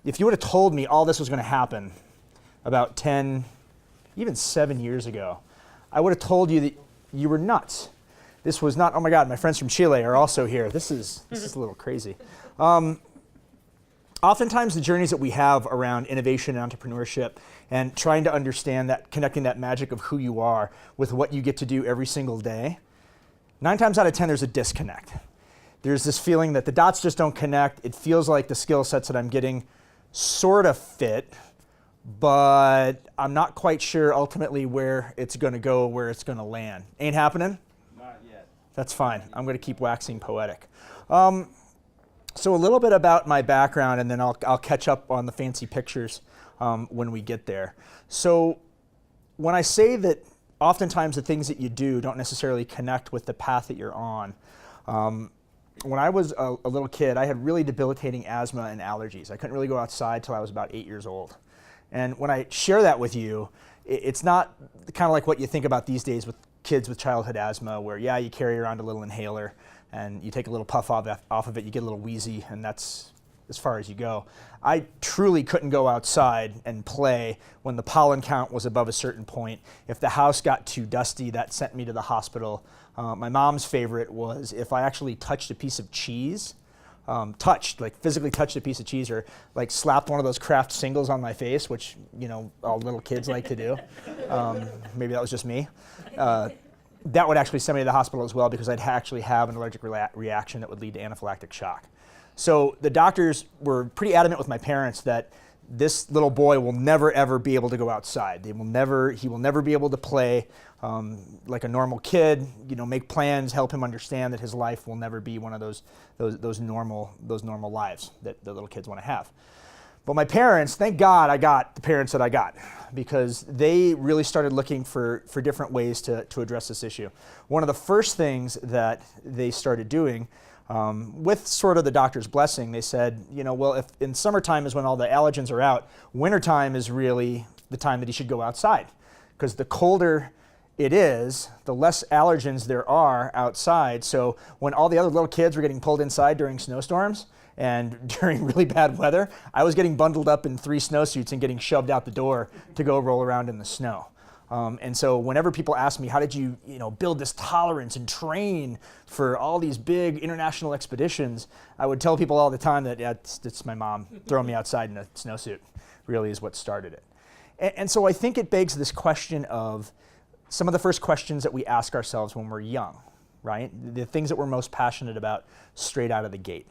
if you would have told me all this was going to happen about 10, even 7 years ago, I would have told you that you were nuts. This was not, oh my God, my friends from Chile are also here. This is a little crazy. Oftentimes the journeys that we have around innovation and entrepreneurship and trying to understand that, connecting that magic of who you are with what you get to do every single day, 9 times out of 10 there's a disconnect. There's this feeling that the dots just don't connect. It feels like the skill sets that I'm getting sort of fit, but I'm not quite sure ultimately where it's going to go, where it's going to land. Ain't happening? Not yet. That's fine. I'm going to keep waxing poetic. So a little bit about my background, and then I'll catch up on the fancy pictures when we get there. So when I say that oftentimes the things that you do don't necessarily connect with the path that you're on, when I was a little kid, I had really debilitating asthma and allergies. I couldn't really go outside till I was about 8 years old. And when I share that with you, it's not kind of like what you think about these days with kids with childhood asthma, where yeah, you carry around a little inhaler and you take a little puff off of it, you get a little wheezy, and that's as far as you go. I truly couldn't go outside and play when the pollen count was above a certain point. If the house got too dusty, that sent me to the hospital. My mom's favorite was if I actually touched a piece of cheese, physically touched a piece of cheese, or like slapped one of those Kraft singles on my face, which, you know, all little kids like to do. Maybe that was just me. That would actually send me to the hospital as well, because I'd actually have an allergic reaction that would lead to anaphylactic shock. So the doctors were pretty adamant with my parents that this little boy will never ever be able to go outside. He will never be able to play like a normal kid. You know, make plans, help him understand that his life will never be one of those normal lives that the little kids want to have. But my parents, thank God I got the parents that I got, because they really started looking for different ways to address this issue. One of the first things that they started doing, with sort of the doctor's blessing, they said, you know, well, if in summertime is when all the allergens are out, wintertime is really the time that he should go outside, because the colder it is, the less allergens there are outside. So when all the other little kids were getting pulled inside during snowstorms and during really bad weather, I was getting bundled up in 3 snowsuits and getting shoved out the door to go roll around in the snow. And so whenever people ask me, how did you build this tolerance and train for all these big international expeditions, I would tell people all the time that, yeah, it's my mom throwing me outside in a snowsuit really is what started it. And so I think it begs this question of some of the first questions that we ask ourselves when we're young, right? The things that we're most passionate about straight out of the gate.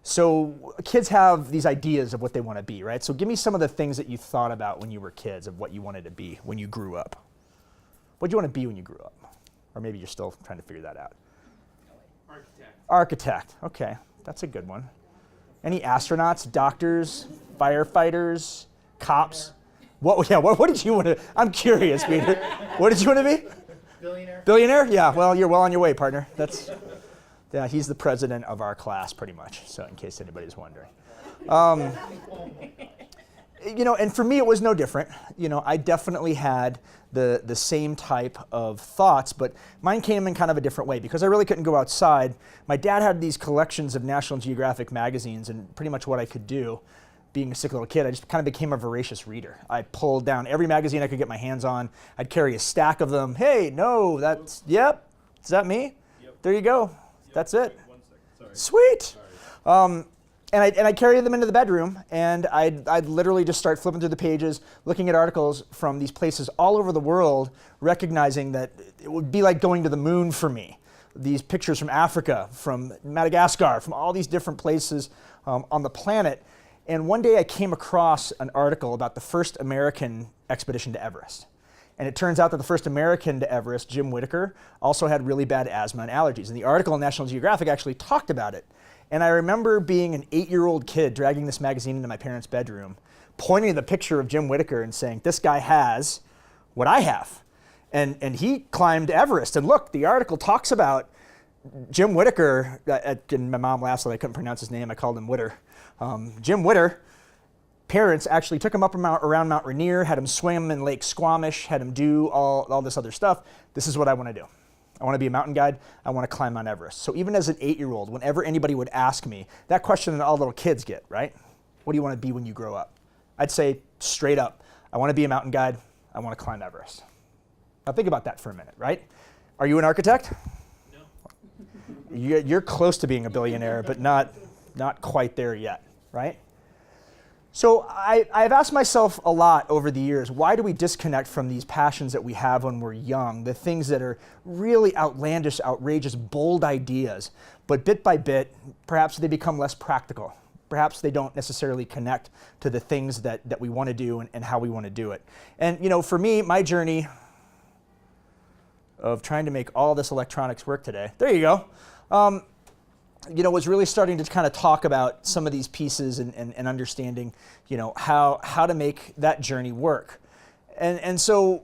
So kids have these ideas of what they want to be, right? So give me some of the things that you thought about when you were kids of what you wanted to be when you grew up. What did you want to be when you grew up? Or maybe you're still trying to figure that out. Architect. Architect, okay, that's a good one. Any astronauts, doctors, firefighters, cops? What did you want to, I'm curious, Peter. What did you want to be? Billionaire. Billionaire? Yeah, well, you're well on your way, partner. Yeah, he's the president of our class, pretty much, so in case anybody's wondering. And for me, it was no different. I definitely had the same type of thoughts, but mine came in kind of a different way. Because I really couldn't go outside, my dad had these collections of National Geographic magazines, and pretty much what I could do, being a sick little kid, I just kind of became a voracious reader. I pulled down every magazine I could get my hands on. I'd carry a stack of them. Hey, no, yep, is that me? Yep. There you go. That's it. 1 second. Sorry. Sweet. Sorry. And I'd carry them into the bedroom, and I'd literally just start flipping through the pages, looking at articles from these places all over the world, recognizing that it would be like going to the moon for me. These pictures from Africa, from Madagascar, from all these different places on the planet. And one day I came across an article about the first American expedition to Everest. And it turns out that the first American to Everest, Jim Whittaker, also had really bad asthma and allergies. And the article in National Geographic actually talked about it. And I remember being an 8-year-old kid dragging this magazine into my parents' bedroom, pointing to the picture of Jim Whittaker and saying, this guy has what I have. And he climbed Everest. And look, the article talks about Jim Whittaker, and my mom laughed so I couldn't pronounce his name. I called him Whitter. Jim Whitter, parents actually took him up around Mount Rainier, had him swim in Lake Squamish, had him do all this other stuff. This is what I want to do. I want to be a mountain guide. I want to climb Mount Everest. So even as an 8-year-old, whenever anybody would ask me, that question that all little kids get, right? what do you want to be when you grow up? I'd say straight up, I want to be a mountain guide. I want to climb Everest. Now think about that for a minute, right? Are you an architect? No. You're close to being a billionaire, but not quite there yet, right? So I've asked myself a lot over the years, why do we disconnect from these passions that we have when we're young, the things that are really outlandish, outrageous, bold ideas, but bit by bit, perhaps they become less practical. Perhaps they don't necessarily connect to the things that we want to do and how we want to do it. And you know, for me, my journey of trying to make all this electronics work today, there you go, you know, was really starting to kind of talk about some of these pieces and understanding, you know, how to make that journey work. And so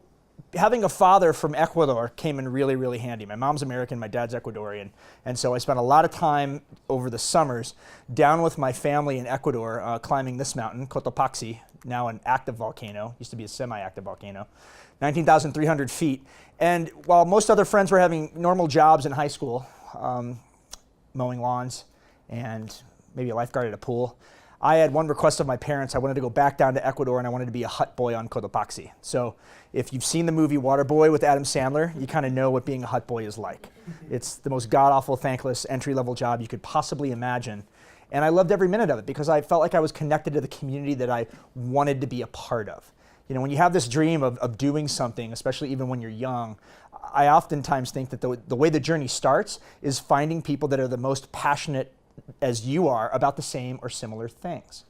having a father from Ecuador came in really, really handy. My mom's American, my dad's Ecuadorian. And so I spent a lot of time over the summers down with my family in Ecuador climbing this mountain, Cotopaxi, now an active volcano, used to be a semi-active volcano, 19,300 feet. And while most other friends were having normal jobs in high school, mowing lawns and maybe a lifeguard at a pool, I had one request of my parents. I wanted to go back down to Ecuador and I wanted to be a hut boy on Cotopaxi. So if you've seen the movie Waterboy with Adam Sandler, you kind of know what being a hut boy is like. It's the most god-awful, thankless, entry-level job you could possibly imagine. And I loved every minute of it because I felt like I was connected to the community that I wanted to be a part of. You know, when you have this dream of doing something, especially even when you're young, I oftentimes think that the way the journey starts is finding people that are the most passionate as you are about the same or similar things.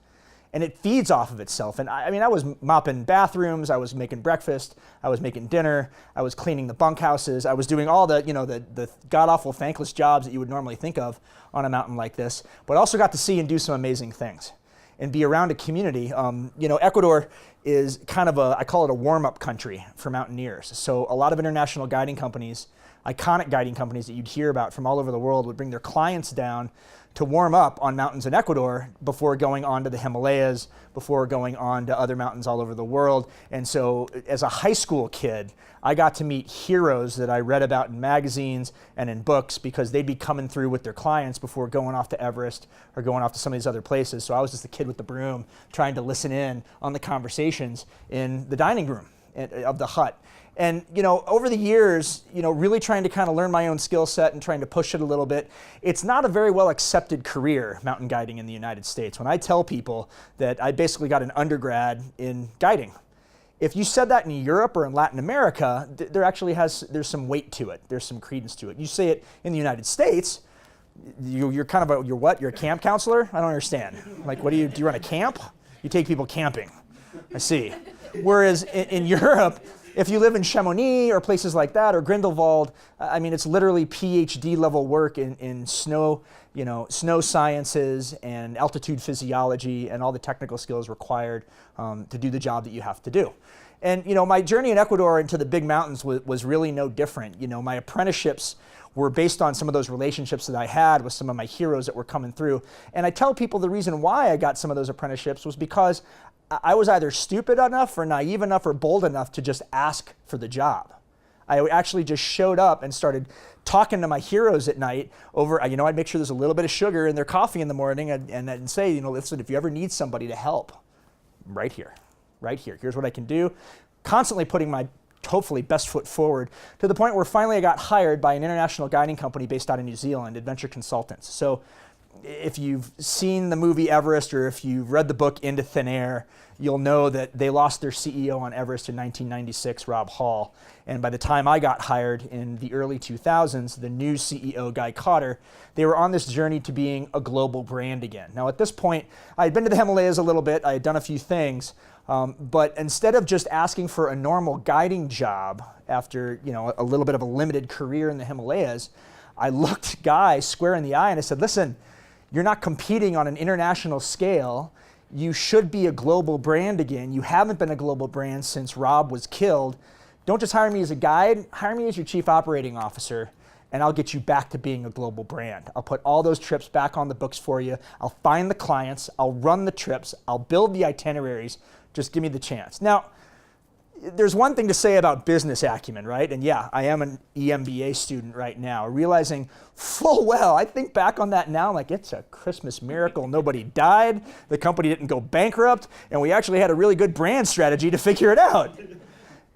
And it feeds off of itself. And I mean, I was mopping bathrooms, I was making breakfast, I was making dinner, I was cleaning the bunkhouses, I was doing all the, you know, the god-awful, thankless jobs that you would normally think of on a mountain like this, but also got to see and do some amazing things and be around a community. You know, Ecuador is kind of I call it a warm-up country for mountaineers. So a lot of international guiding companies, iconic guiding companies that you'd hear about from all over the world would bring their clients down to warm up on mountains in Ecuador before going on to the Himalayas, before going on to other mountains all over the world. And so as a high school kid, I got to meet heroes that I read about in magazines and in books because they'd be coming through with their clients before going off to Everest or going off to some of these other places. So I was just the kid with the broom trying to listen in on the conversations in the dining room of the hut. And, you know, over the years, you know, really trying to kind of learn my own skill set and trying to push it a little bit, it's not a very well accepted career, mountain guiding in the United States. When I tell people that I basically got an undergrad in guiding, if you said that in Europe or in Latin America, there's some weight to it. There's some credence to it. You say it in the United States, you're kind of you're what? You're a camp counselor? I don't understand. Like, what do you run a camp? You take people camping. I see. Whereas in Europe, if you live in Chamonix or places like that, or Grindelwald, I mean, it's literally PhD level work in snow, you know, snow sciences and altitude physiology and all the technical skills required to do the job that you have to do. And, you know, my journey in Ecuador into the big mountains was really no different. You know, my apprenticeships were based on some of those relationships that I had with some of my heroes that were coming through. And I tell people the reason why I got some of those apprenticeships was because I was either stupid enough or naive enough or bold enough to just ask for the job. I actually just showed up and started talking to my heroes at night over, you know, I'd make sure there's a little bit of sugar in their coffee in the morning and say, you know, listen, if you ever need somebody to help, right here, here's what I can do. Constantly putting my hopefully best foot forward to the point where finally I got hired by an international guiding company based out of New Zealand, Adventure Consultants. So if you've seen the movie Everest or if you've read the book Into Thin Air, you'll know that they lost their CEO on Everest in 1996, Rob Hall. And by the time I got hired in the early 2000s, the new CEO, Guy Cotter, they were on this journey to being a global brand again. Now at this point, I had been to the Himalayas a little bit, I had done a few things, but instead of just asking for a normal guiding job after, you know, a little bit of a limited career in the Himalayas, I looked Guy square in the eye and I said, listen, you're not competing on an international scale. You should be a global brand again. You haven't been a global brand since Rob was killed. Don't just hire me as a guide, hire me as your chief operating officer, and I'll get you back to being a global brand. I'll put all those trips back on the books for you. I'll find the clients, I'll run the trips, I'll build the itineraries. Just give me the chance. Now, there's one thing to say about business acumen, right? And yeah, I am an EMBA student right now, realizing full well, I think back on that now, like it's a Christmas miracle. Nobody died, the company didn't go bankrupt, and we actually had a really good brand strategy to figure it out.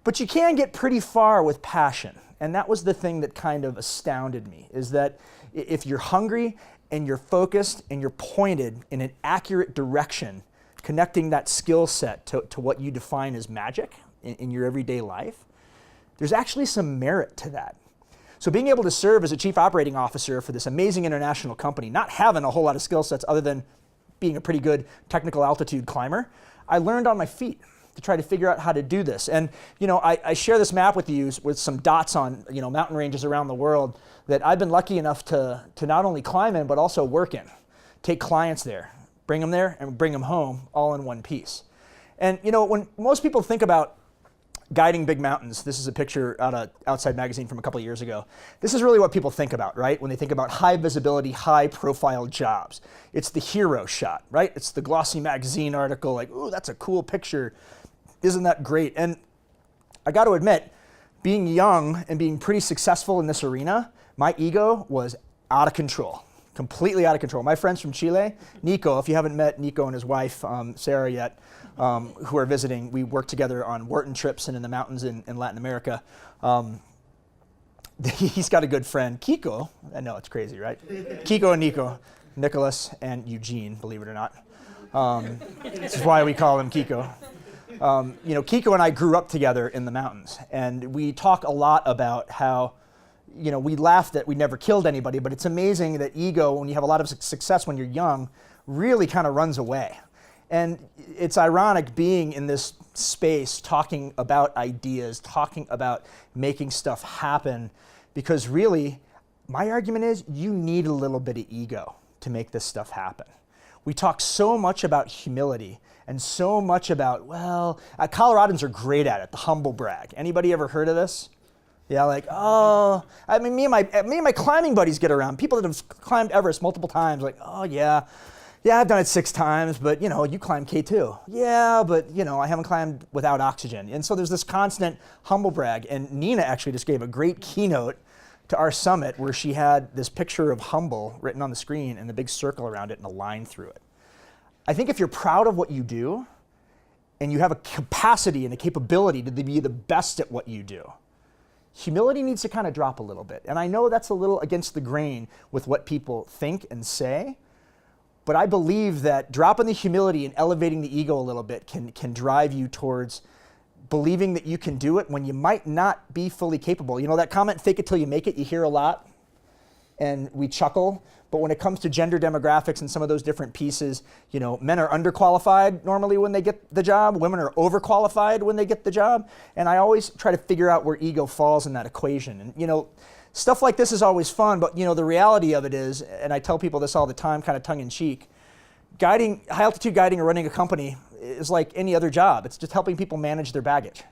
But you can get pretty far with passion. And that was the thing that kind of astounded me, is that if you're hungry and you're focused and you're pointed in an accurate direction, connecting that skill set to what you define as magic in your everyday life, there's actually some merit to that. So being able to serve as a chief operating officer for this amazing international company, not having a whole lot of skill sets other than being a pretty good technical altitude climber, I learned on my feet to try to figure out how to do this. And I share this map with you with some dots on mountain ranges around the world that I've been lucky enough to not only climb in, but also work in, take clients there, bring them there and bring them home all in one piece. And when most people think about guiding big mountains, this is a picture out of Outside Magazine from a couple of years ago. This is really what people think about, right? When they think about high visibility, high profile jobs. It's the hero shot, right? It's the glossy magazine article like, ooh, that's a cool picture. Isn't that great? And I got to admit, being young and being pretty successful in this arena, my ego was out of control, completely out of control. My friends from Chile, Nico, if you haven't met Nico and his wife, Sarah yet, who are visiting, we work together on Wharton trips and in the mountains in Latin America. He's got a good friend, Kiko. I know, it's crazy, right? Kiko and Nico, Nicholas and Eugene, believe it or not. This is why we call him Kiko. Kiko and I grew up together in the mountains, and we talk a lot about how, we laugh that we never killed anybody, but it's amazing that ego, when you have a lot of success when you're young, really kind of runs away. And it's ironic being in this space, talking about ideas, talking about making stuff happen, because really, my argument is you need a little bit of ego to make this stuff happen. We talk so much about humility and so much about, Coloradans are great at it, the humble brag. Anybody ever heard of this? Yeah, like, me and my climbing buddies get around. People that have climbed Everest multiple times, like, yeah, I've done it 6 times, but you climbed K2. Yeah, but I haven't climbed without oxygen. And so there's this constant humble brag. And Nina actually just gave a great keynote to our summit where she had this picture of humble written on the screen and a big circle around it and a line through it. I think if you're proud of what you do and you have a capacity and a capability to be the best at what you do, humility needs to kind of drop a little bit. And I know that's a little against the grain with what people think and say, but I believe that dropping the humility and elevating the ego a little bit can drive you towards believing that you can do it when you might not be fully capable. That comment, fake it till you make it, you hear a lot, and we chuckle. But when it comes to gender demographics and some of those different pieces, men are underqualified normally when they get the job. Women are overqualified when they get the job. And I always try to figure out where ego falls in that equation. And, stuff like this is always fun, but, the reality of it is, and I tell people this all the time, kind of tongue in cheek, high altitude guiding or running a company is like any other job. It's just helping people manage their baggage,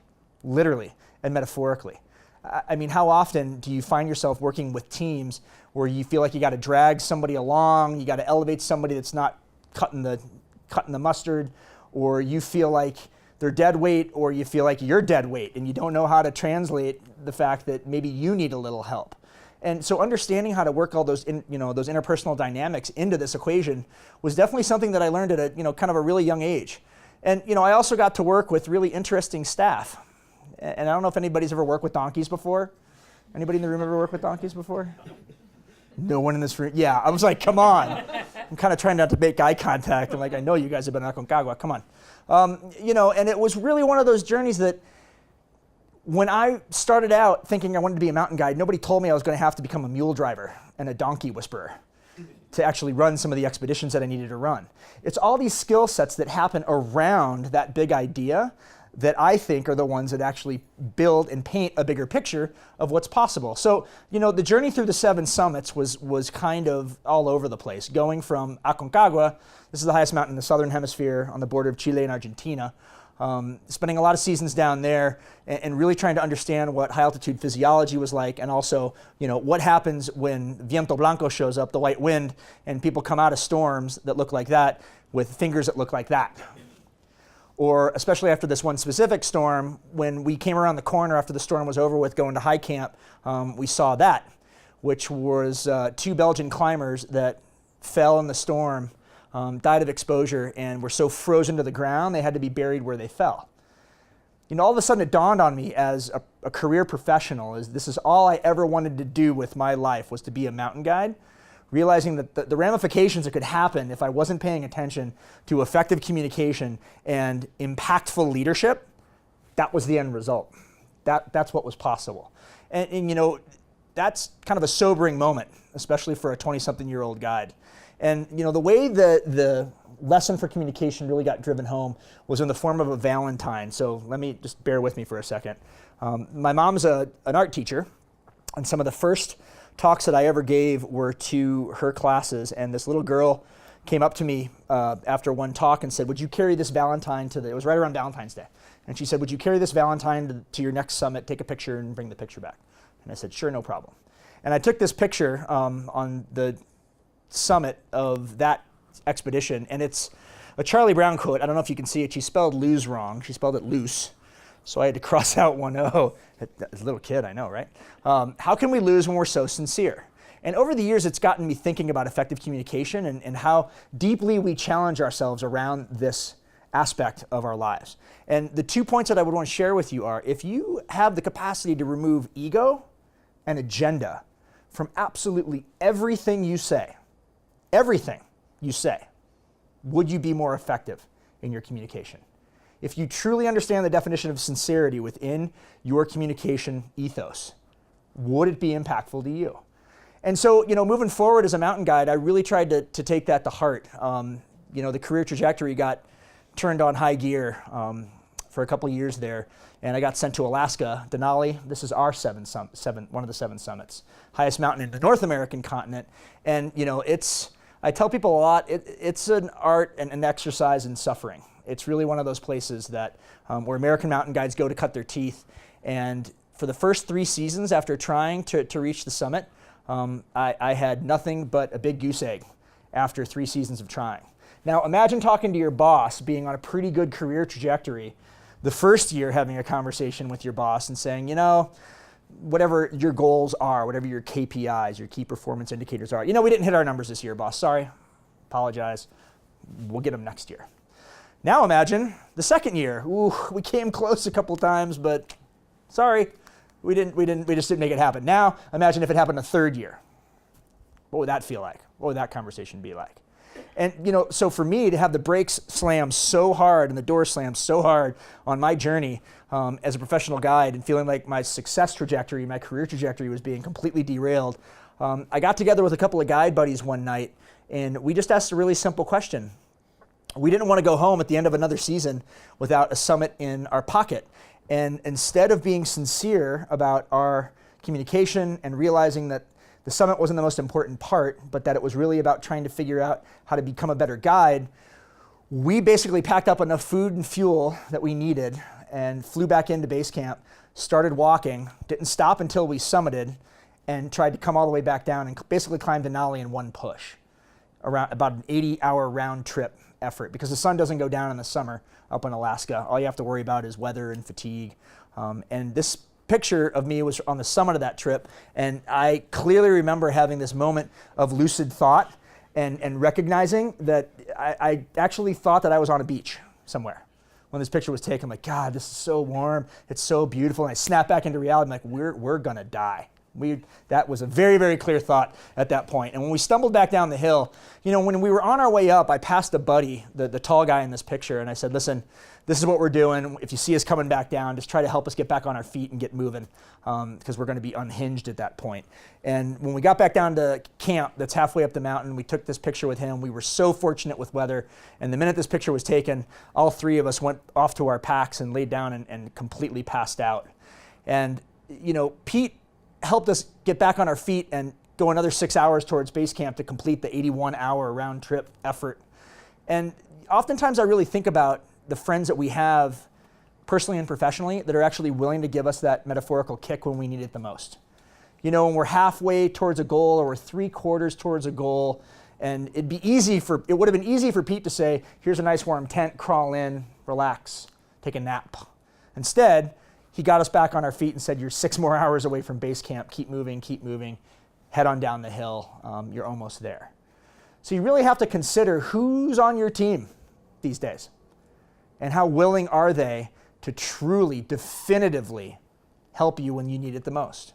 literally and metaphorically. I mean, how often do you find yourself working with teams where you feel like you got to drag somebody along, you got to elevate somebody that's not cutting the mustard, or you feel like they're dead weight, or you feel like you're dead weight and you don't know how to translate the fact that maybe you need a little help. And so understanding how to work all those those interpersonal dynamics into this equation was definitely something that I learned at a kind of a really young age. And I also got to work with really interesting staff. And I don't know if anybody's ever worked with donkeys before. Anybody in the room ever worked with donkeys before? No one in this room. Yeah, I was like, come on. I'm kind of trying not to make eye contact. I'm like, I know you guys have been in Aconcagua. Come on. And it was really one of those journeys that when I started out thinking I wanted to be a mountain guide, nobody told me I was going to have to become a mule driver and a donkey whisperer to actually run some of the expeditions that I needed to run. It's all these skill sets that happen around that big idea that I think are the ones that actually build and paint a bigger picture of what's possible. So, the journey through the 7 summits was kind of all over the place, going from Aconcagua, this is the highest mountain in the southern hemisphere on the border of Chile and Argentina, spending a lot of seasons down there and really trying to understand what high altitude physiology was like, and also, what happens when viento blanco shows up, the white wind, and people come out of storms that look like that with fingers that look like that. Or especially after this one specific storm, when we came around the corner after the storm was over with going to high camp, we saw that, which was 2 Belgian climbers that fell in the storm, died of exposure, and were so frozen to the ground they had to be buried where they fell. You know, all of a sudden it dawned on me as a career professional, is this is all I ever wanted to do with my life, was to be a mountain guide, realizing that the ramifications that could happen if I wasn't paying attention to effective communication and impactful leadership. That was the end result. That's what was possible. And you know, that's kind of a sobering moment, especially for a 20-something-year-old guide. And you know, the way the lesson for communication really got driven home was in the form of a Valentine. So let me just bear with me for a second. My mom's an art teacher, and some of the first talks that I ever gave were to her classes, and this little girl came up to me after one talk and said, would you carry this Valentine to it was right around Valentine's Day, and she said, would you carry this Valentine to your next summit, take a picture and bring the picture back? And I said, sure, no problem. And I took this picture on the summit of that expedition, and it's a Charlie Brown quote. I don't know if you can see it. She spelled lose wrong. She spelled it loose. So I had to cross out one O. As a little kid, I know, right? How can we lose when we're so sincere? And over the years, it's gotten me thinking about effective communication and how deeply we challenge ourselves around this aspect of our lives. And the 2 points that I would want to share with you are, if you have the capacity to remove ego and agenda from absolutely everything you say, would you be more effective in your communication? If you truly understand the definition of sincerity within your communication ethos, would it be impactful to you? And so, you know, moving forward as a mountain guide, I really tried to take that to heart. You know, the career trajectory got turned on high gear for a couple of years there, and I got sent to Alaska, Denali. This is our one of the 7 summits, highest mountain in the North American continent. And you know, I tell people a lot, it's an art and an exercise in suffering. It's really one of those places that where American mountain guides go to cut their teeth. And for the first 3 seasons after trying to reach the summit, I had nothing but a big goose egg after 3 seasons of trying. Now imagine talking to your boss, being on a pretty good career trajectory, the first year having a conversation with your boss and saying, you know, whatever your goals are, whatever your KPIs, your key performance indicators are, you know, we didn't hit our numbers this year, boss. Sorry, apologize. We'll get them next year. Now imagine the second year. Ooh, we came close a couple times, but sorry, we just didn't make it happen. Now imagine if it happened a third year. What would that feel like? What would that conversation be like? And you know, so for me to have the brakes slam so hard and the door slam so hard on my journey as a professional guide, and feeling like my success trajectory, my career trajectory was being completely derailed, I got together with a couple of guide buddies one night, and we just asked a really simple question. We didn't want to go home at the end of another season without a summit in our pocket. And instead of being sincere about our communication and realizing that the summit wasn't the most important part, but that it was really about trying to figure out how to become a better guide, we basically packed up enough food and fuel that we needed and flew back into base camp, started walking, didn't stop until we summited, and tried to come all the way back down and basically climbed Denali in one push, around about an 80-hour round trip effort, because the sun doesn't go down in the summer up in Alaska. All you have to worry about is weather and fatigue. And this picture of me was on the summit of that trip, and I clearly remember having this moment of lucid thought and recognizing that I actually thought that I was on a beach somewhere when this picture was taken. I'm like, God, this is so warm, it's so beautiful, and I snap back into reality. I'm like, we're gonna die. That was a very, very clear thought at that point. And when we stumbled back down the hill, you know, when we were on our way up, I passed a buddy, the tall guy in this picture, and I said, listen, this is what we're doing. If you see us coming back down, just try to help us get back on our feet and get moving, because we're going to be unhinged at that point. And when we got back down to camp that's halfway up the mountain, we took this picture with him. We were so fortunate with weather. And the minute this picture was taken, all 3 of us went off to our packs and laid down and completely passed out. And, you know, Pete helped us get back on our feet and go another 6 hours towards base camp to complete the 81-hour round trip effort. And oftentimes I really think about the friends that we have personally and professionally that are actually willing to give us that metaphorical kick when we need it the most. You know, when we're halfway towards a goal or we're 3/4 towards a goal, and it would have been easy for Pete to say, here's a nice warm tent, crawl in, relax, take a nap. Instead, he got us back on our feet and said, you're 6 more hours away from base camp. Keep moving, head on down the hill. You're almost there. So you really have to consider who's on your team these days and how willing are they to truly, definitively help you when you need it the most.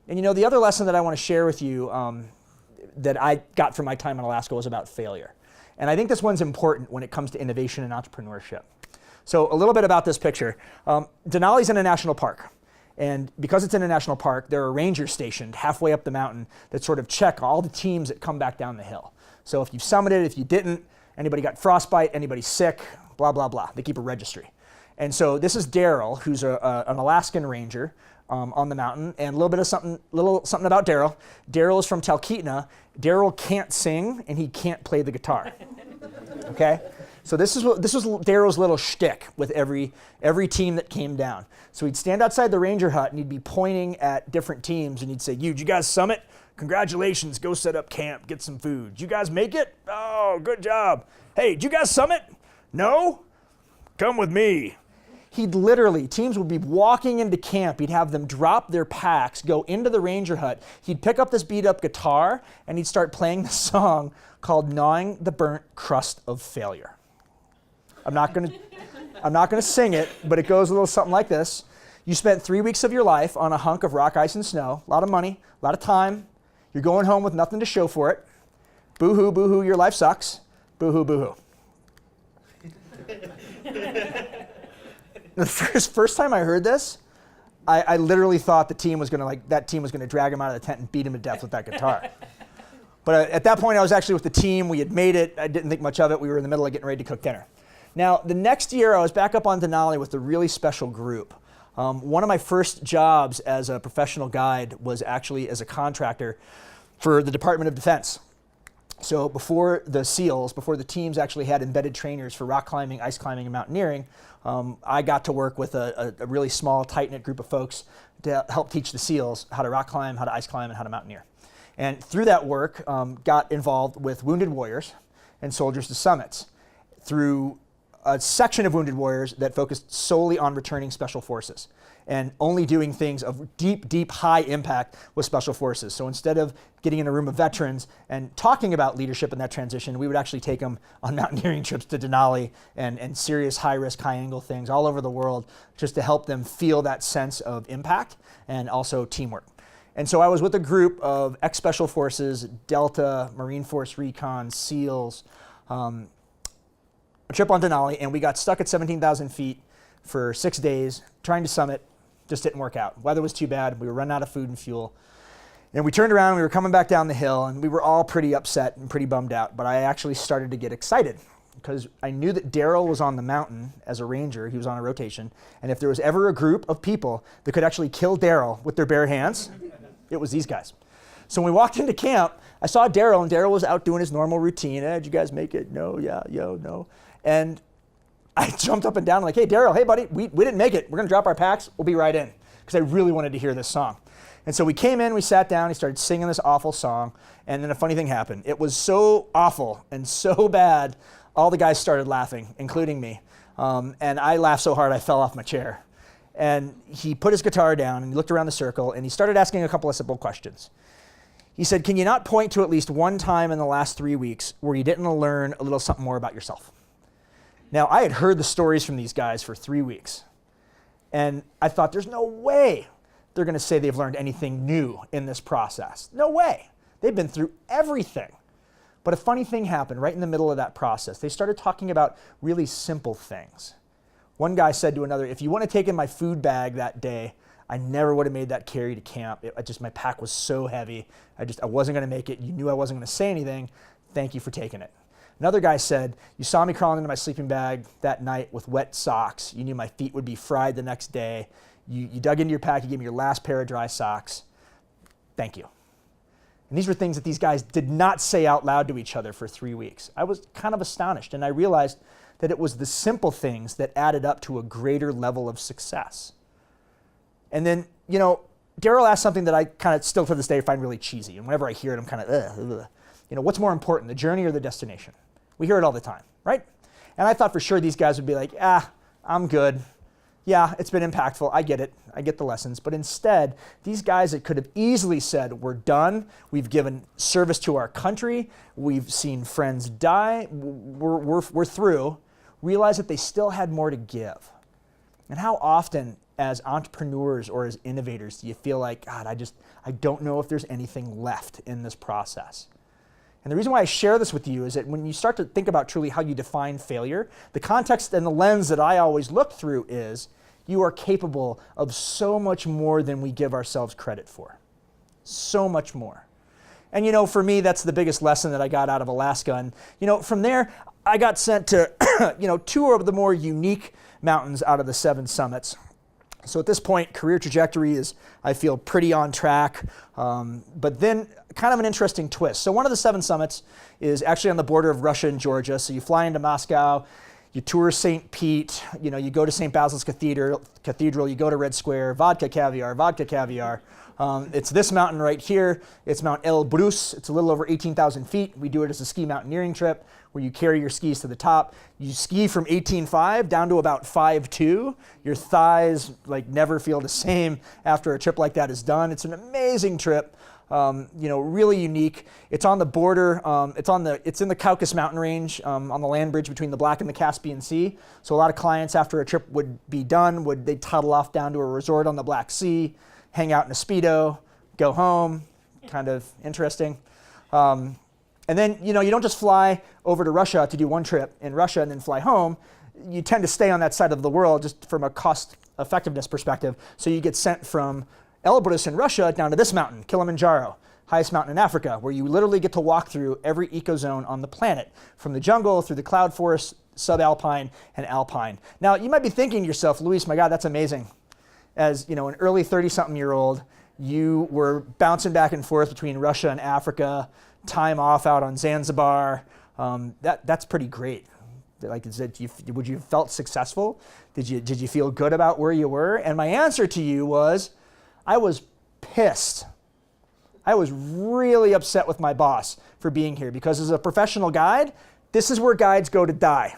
And the other lesson that I want to share with you that I got from my time in Alaska was about failure. And I think this one's important when it comes to innovation and entrepreneurship. So a little bit about this picture. Denali's in a national park. And because it's in a national park, there are rangers stationed halfway up the mountain that sort of check all the teams that come back down the hill. So if you've summited, if you didn't, anybody got frostbite, anybody sick, blah, blah, blah. They keep a registry. And so this is Daryl, who's an Alaskan ranger on the mountain. And a little bit of something about Daryl. Daryl is from Talkeetna. Daryl can't sing, and he can't play the guitar. Okay? So this was Daryl's little shtick with every team that came down. So he'd stand outside the ranger hut, and he'd be pointing at different teams, and he'd say, did you guys summit? Congratulations, go set up camp, get some food. Did you guys make it? Oh, good job. Hey, did you guys summit? No? Come with me. Teams would be walking into camp. He'd have them drop their packs, go into the ranger hut. He'd pick up this beat up guitar, and he'd start playing the song called Gnawing the Burnt Crust of Failure. I'm not gonna sing it, but it goes a little something like this. You spent 3 weeks of your life on a hunk of rock, ice, and snow. A lot of money, a lot of time. You're going home with nothing to show for it. Boo-hoo, boo-hoo, your life sucks. Boo-hoo, boo-hoo. The first time I heard this, I literally thought that team was gonna drag him out of the tent and beat him to death with that guitar. But at that point, I was actually with the team. We had made it. I didn't think much of it. We were in the middle of getting ready to cook dinner. Now, the next year, I was back up on Denali with a really special group. One of my first jobs as a professional guide was actually as a contractor for the Department of Defense. So before the SEALs, before the teams actually had embedded trainers for rock climbing, ice climbing, and mountaineering, I got to work with a really small, tight-knit group of folks to help teach the SEALs how to rock climb, how to ice climb, and how to mountaineer. And through that work, got involved with wounded warriors and soldiers to summits through a section of wounded warriors that focused solely on returning special forces and only doing things of deep, high impact with special forces. So instead of getting in a room of veterans and talking about leadership in that transition, we would actually take them on mountaineering trips to Denali and serious high-risk, high-angle things all over the world just to help them feel that sense of impact and also teamwork. And so I was with a group of ex-special forces, Delta, Marine Force Recon, SEALs, a trip on Denali, and we got stuck at 17,000 feet for 6 days trying to summit. Just didn't work out. Weather was too bad. We were running out of food and fuel. And we turned around, we were coming back down the hill, and we were all pretty upset and pretty bummed out. But I actually started to get excited because I knew that Daryl was on the mountain as a ranger. He was on a rotation. And if there was ever a group of people that could actually kill Daryl with their bare hands, it was these guys. So when we walked into camp, I saw Daryl, and Daryl was out doing his normal routine. Did you guys make it? No, yeah, yo, no. And I jumped up and down like, hey, Daryl, hey, buddy, we didn't make it. We're going to drop our packs. We'll be right in. Because I really wanted to hear this song. And so we came in, we sat down, he started singing this awful song, and then a funny thing happened. It was so awful and so bad, all the guys started laughing, including me. And I laughed so hard I fell off my chair. And he put his guitar down and he looked around the circle and he started asking a couple of simple questions. He said, can you not point to at least one time in the last 3 weeks where you didn't learn a little something more about yourself? Now, I had heard the stories from these guys for 3 weeks. And I thought, there's no way they're going to say they've learned anything new in this process. No way. They've been through everything. But a funny thing happened right in the middle of that process. They started talking about really simple things. One guy said to another, if you wouldn't have taken my food bag that day, I never would have made that carry to camp. My pack was so heavy. I wasn't going to make it. You knew I wasn't going to say anything. Thank you for taking it. Another guy said, you saw me crawling into my sleeping bag that night with wet socks. You knew my feet would be fried the next day. You dug into your pack. You gave me your last pair of dry socks. Thank you. And these were things that these guys did not say out loud to each other for 3 weeks. I was kind of astonished, and I realized that it was the simple things that added up to a greater level of success. And then, Daryl asked something that I kind of still to this day find really cheesy. And whenever I hear it, I'm kind of, ugh. What's more important, the journey or the destination? We hear it all the time, right? And I thought for sure these guys would be like, I'm good. Yeah, it's been impactful. I get it. I get the lessons. But instead, these guys that could have easily said, we're done. We've given service to our country. We've seen friends die. We're through. Realize that they still had more to give. And how often as entrepreneurs or as innovators do you feel like, God, I don't know if there's anything left in this process? And the reason why I share this with you is that when you start to think about truly how you define failure, the context and the lens that I always look through is you are capable of so much more than we give ourselves credit for. So much more. And for me, that's the biggest lesson that I got out of Alaska. And from there, I got sent to two of the more unique mountains out of the 7 summits. So at this point, career trajectory is, I feel, pretty on track. But then kind of an interesting twist. So one of the 7 summits is actually on the border of Russia and Georgia. So you fly into Moscow, you tour St. Pete, you go to St. Basil's Cathedral, you go to Red Square, vodka, caviar. It's this mountain right here. It's Mount Elbrus. It's a little over 18,000 feet. We do it as a ski mountaineering trip where you carry your skis to the top. You ski from 18.5 down to about 5.2. Your thighs never feel the same after a trip like that is done. It's an amazing trip. Really unique. It's on the border. It's in the Caucasus mountain range on the land bridge between the Black and the Caspian Sea. So a lot of clients after a trip would be done, they'd toddle off down to a resort on the Black Sea, hang out in a Speedo, go home. Kind of interesting. And then, you don't just fly over to Russia to do one trip in Russia and then fly home. You tend to stay on that side of the world just from a cost effectiveness perspective. So you get sent from Elbrus in Russia down to this mountain, Kilimanjaro, highest mountain in Africa, where you literally get to walk through every ecozone on the planet, from the jungle through the cloud forest, subalpine, and alpine. Now, you might be thinking to yourself, Luis, my God, that's amazing. As an early 30-something-year-old, you were bouncing back and forth between Russia and Africa, time off out on Zanzibar. That's pretty great. Would you have felt successful? Did you feel good about where you were? And my answer to you was, I was pissed. I was really upset with my boss for being here because as a professional guide, this is where guides go to die.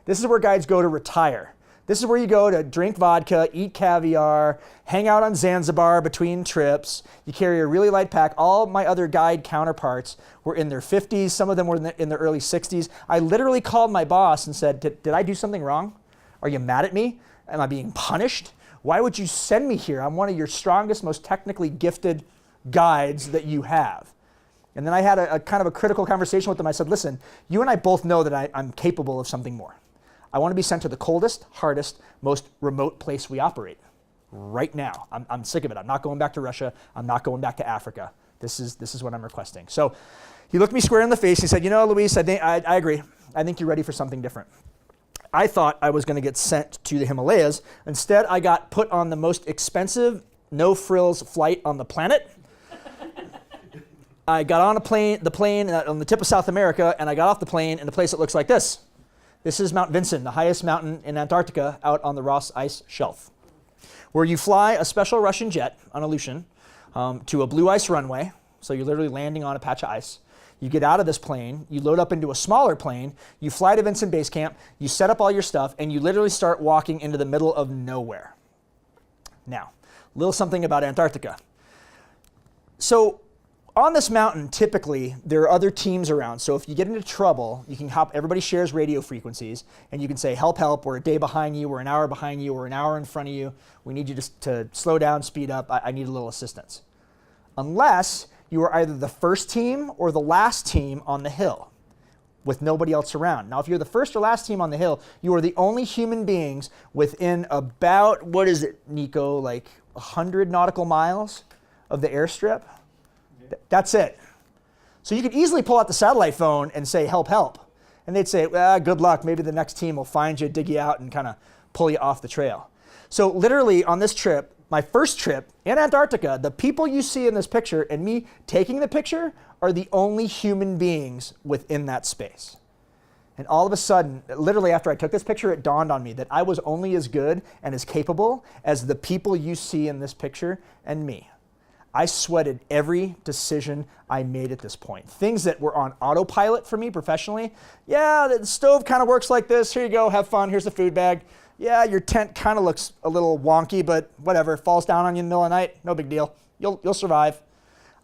This is where guides go to retire. This is where you go to drink vodka, eat caviar, hang out on Zanzibar between trips. You carry a really light pack. All my other guide counterparts were in their 50s. Some of them were in their early 60s. I literally called my boss and said, did I do something wrong? Are you mad at me? Am I being punished? Why would you send me here? I'm one of your strongest, most technically gifted guides that you have. And then I had a kind of a critical conversation with them. I said, listen, you and I both know that I'm capable of something more. I want to be sent to the coldest, hardest, most remote place we operate right now. I'm sick of it. I'm not going back to Russia. I'm not going back to Africa. This is what I'm requesting. So he looked me square in the face. He said, Luis, I agree. I think you're ready for something different. I thought I was going to get sent to the Himalayas. Instead, I got put on the most expensive, no-frills flight on the planet. I got on the plane on the tip of South America, and I got off the plane in a place that looks like this. This is Mount Vinson, the highest mountain in Antarctica out on the Ross Ice Shelf, where you fly a special Russian jet on Ilyushin to a blue ice runway. So you're literally landing on a patch of ice. You get out of this plane, you load up into a smaller plane, you fly to Vinson Base Camp, you set up all your stuff, and you literally start walking into the middle of nowhere. Now, a little something about Antarctica. So on this mountain, typically, there are other teams around. So if you get into trouble, you can hop, everybody shares radio frequencies, and you can say, help, help, we're a day behind you, we're an hour behind you, we're an hour in front of you. We need you to slow down, speed up, I need a little assistance. Unless you are either the first team or the last team on the hill with nobody else around. Now, if you're the first or last team on the hill, you are the only human beings within about, what is it, Nico, like 100 nautical miles of the airstrip? That's it. So you could easily pull out the satellite phone and say, help, help. And they'd say, good luck. Maybe the next team will find you, dig you out, and kind of pull you off the trail. So literally on this trip, my first trip in Antarctica, the people you see in this picture and me taking the picture are the only human beings within that space. And all of a sudden, literally after I took this picture, it dawned on me that I was only as good and as capable as the people you see in this picture and me. I sweated every decision I made at this point. Things that were on autopilot for me professionally. Yeah, the stove kind of works like this. Here you go, have fun. Here's the food bag. Yeah, your tent kind of looks a little wonky, but whatever. Falls down on you in the middle of the night. No big deal. You'll survive.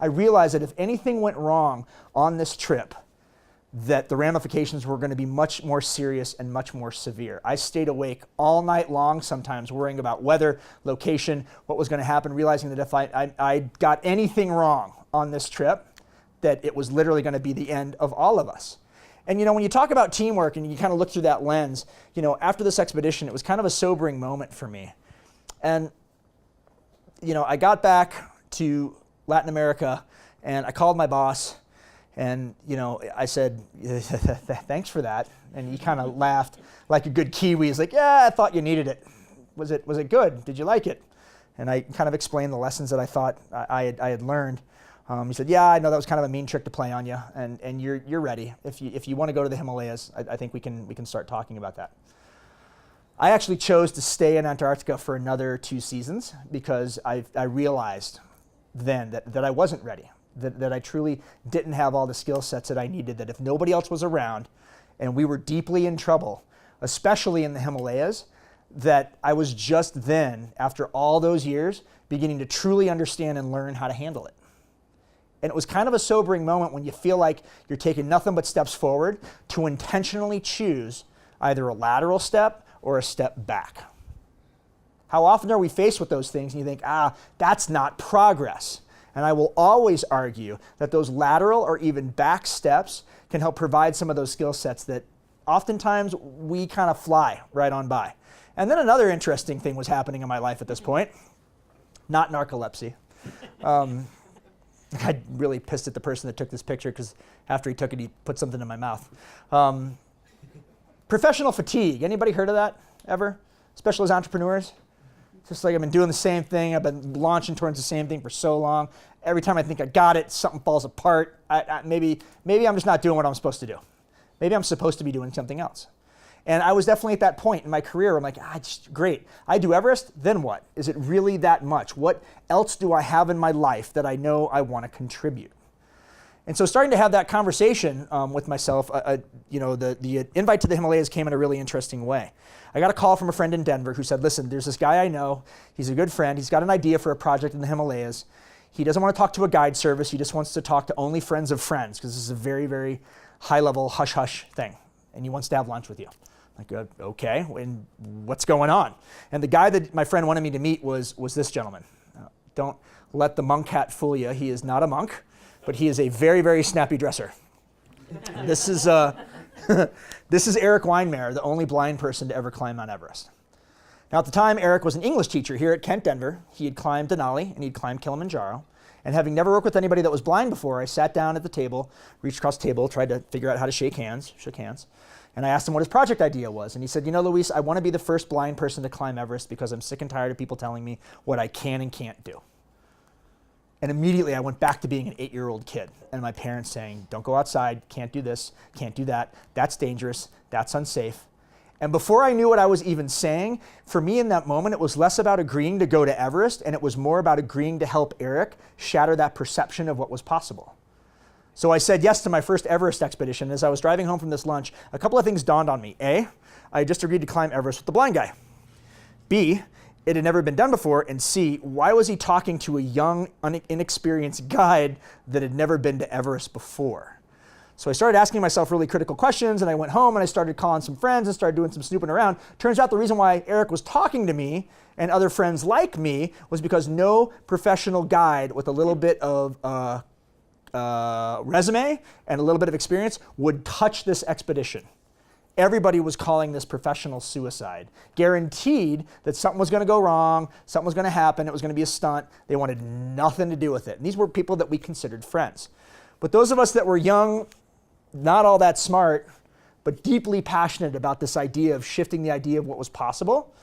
I realized that if anything went wrong on this trip, that the ramifications were going to be much more serious and much more severe. I stayed awake all night long, sometimes worrying about weather, location, what was going to happen, realizing that if I got anything wrong on this trip, that it was literally going to be the end of all of us. And when you talk about teamwork and you kind of look through that lens, after this expedition, it was kind of a sobering moment for me. And, I got back to Latin America and I called my boss. And, I said, thanks for that. And he kind of laughed like a good Kiwi. He's like, yeah, I thought you needed it. Was it good? Did you like it? And I kind of explained the lessons that I thought I had learned. He said, yeah, I know that was kind of a mean trick to play on you. And you're ready. If you want to go to the Himalayas, I think we can start talking about that. I actually chose to stay in Antarctica for another 2 seasons because I realized then that I wasn't ready. That I truly didn't have all the skill sets that I needed, that if nobody else was around and we were deeply in trouble, especially in the Himalayas, that I was just then, after all those years, beginning to truly understand and learn how to handle it. And it was kind of a sobering moment when you feel like you're taking nothing but steps forward to intentionally choose either a lateral step or a step back. How often are we faced with those things and you think, that's not progress? And I will always argue that those lateral or even back steps can help provide some of those skill sets that oftentimes we kind of fly right on by. And then another interesting thing was happening in my life at this point. Not narcolepsy. I really pissed at the person that took this picture because after he took it, he put something in my mouth. Professional fatigue. Anybody heard of that ever? Especially as entrepreneurs? Just like I've been doing the same thing. I've been launching towards the same thing for so long. Every time I think I got it, something falls apart. Maybe I'm just not doing what I'm supposed to do. Maybe I'm supposed to be doing something else. And I was definitely at that point in my career where I'm like, great. I do Everest, then what? Is it really that much? What else do I have in my life that I know I want to contribute? And so starting to have that conversation with myself, the invite to the Himalayas came in a really interesting way. I got a call from a friend in Denver who said, listen, there's this guy I know. He's a good friend. He's got an idea for a project in the Himalayas. He doesn't want to talk to a guide service. He just wants to talk to only friends of friends because this is a very, very high-level hush-hush thing. And he wants to have lunch with you. I'm like, okay, and what's going on? And the guy that my friend wanted me to meet was this gentleman. Don't let the monk hat fool you. He is not a monk, but he is a very, very snappy dresser. This is Eric Weinmeier, the only blind person to ever climb Mount Everest. Now, at the time, Eric was an English teacher here at Kent, Denver. He had climbed Denali and he'd climbed Kilimanjaro. And having never worked with anybody that was blind before, I sat down at the table, reached across the table, tried to figure out how to shook hands. And I asked him what his project idea was. And he said, Luis, I want to be the first blind person to climb Everest because I'm sick and tired of people telling me what I can and can't do. And immediately I went back to being an 8-year-old kid and my parents saying, don't go outside, can't do this, can't do that, that's dangerous, that's unsafe. And before I knew what I was even saying, for me in that moment, it was less about agreeing to go to Everest and it was more about agreeing to help Eric shatter that perception of what was possible. So I said yes to my first Everest expedition. As I was driving home from this lunch, a couple of things dawned on me. A, I had just agreed to climb Everest with the blind guy. B, it had never been done before. And C, why was he talking to a young, inexperienced guide that had never been to Everest before? So I started asking myself really critical questions, and I went home and I started calling some friends and started doing some snooping around. Turns out the reason why Eric was talking to me and other friends like me was because no professional guide with a little bit of resume and a little bit of experience would touch this expedition. Everybody was calling this professional suicide. Guaranteed that something was going to go wrong, something was going to happen, it was going to be a stunt. They wanted nothing to do with it. And these were people that we considered friends. But those of us that were young, not all that smart, but deeply passionate about this idea of shifting the idea of what was possible,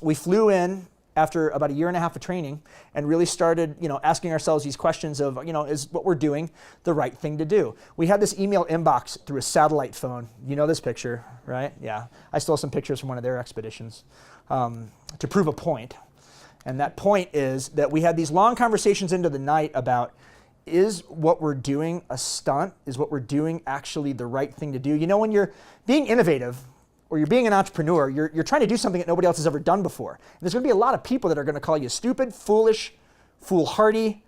we flew in after about 1.5 years of training and really started, asking ourselves these questions of, is what we're doing the right thing to do? We had this email inbox through a satellite phone. You know this picture, right? Yeah. I stole some pictures from one of their expeditions to prove a point. And that point is that we had these long conversations into the night about, is what we're doing a stunt? Is what we're doing actually the right thing to do? You know, when you're being innovative or you're being an entrepreneur, you're trying to do something that nobody else has ever done before. And there's going to be a lot of people that are going to call you stupid, foolish, foolhardy,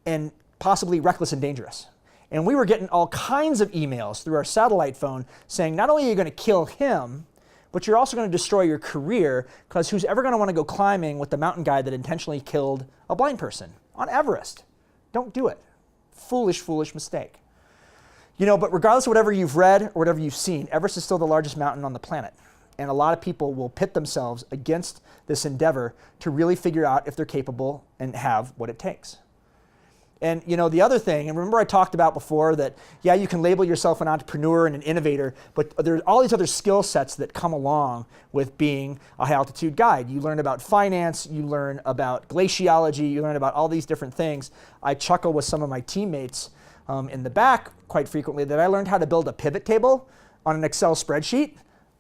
and possibly reckless and dangerous. And we were getting all kinds of emails through our satellite phone saying, not only are you going to kill him, but you're also going to destroy your career, because who's ever going to want to go climbing with the mountain guide that intentionally killed a blind person on Everest? Don't do it. Foolish, foolish mistake. You know, but regardless of whatever you've read or whatever you've seen, Everest is still the largest mountain on the planet. And a lot of people will pit themselves against this endeavor to really figure out if they're capable and have what it takes. And you know, the other thing, and remember I talked about before that, yeah, you can label yourself an entrepreneur and an innovator, but there's all these other skill sets that come along with being a high altitude guide. You learn about finance, you learn about glaciology, you learn about all these different things. I chuckle with some of my teammates in the back quite frequently that I learned how to build a pivot table on an Excel spreadsheet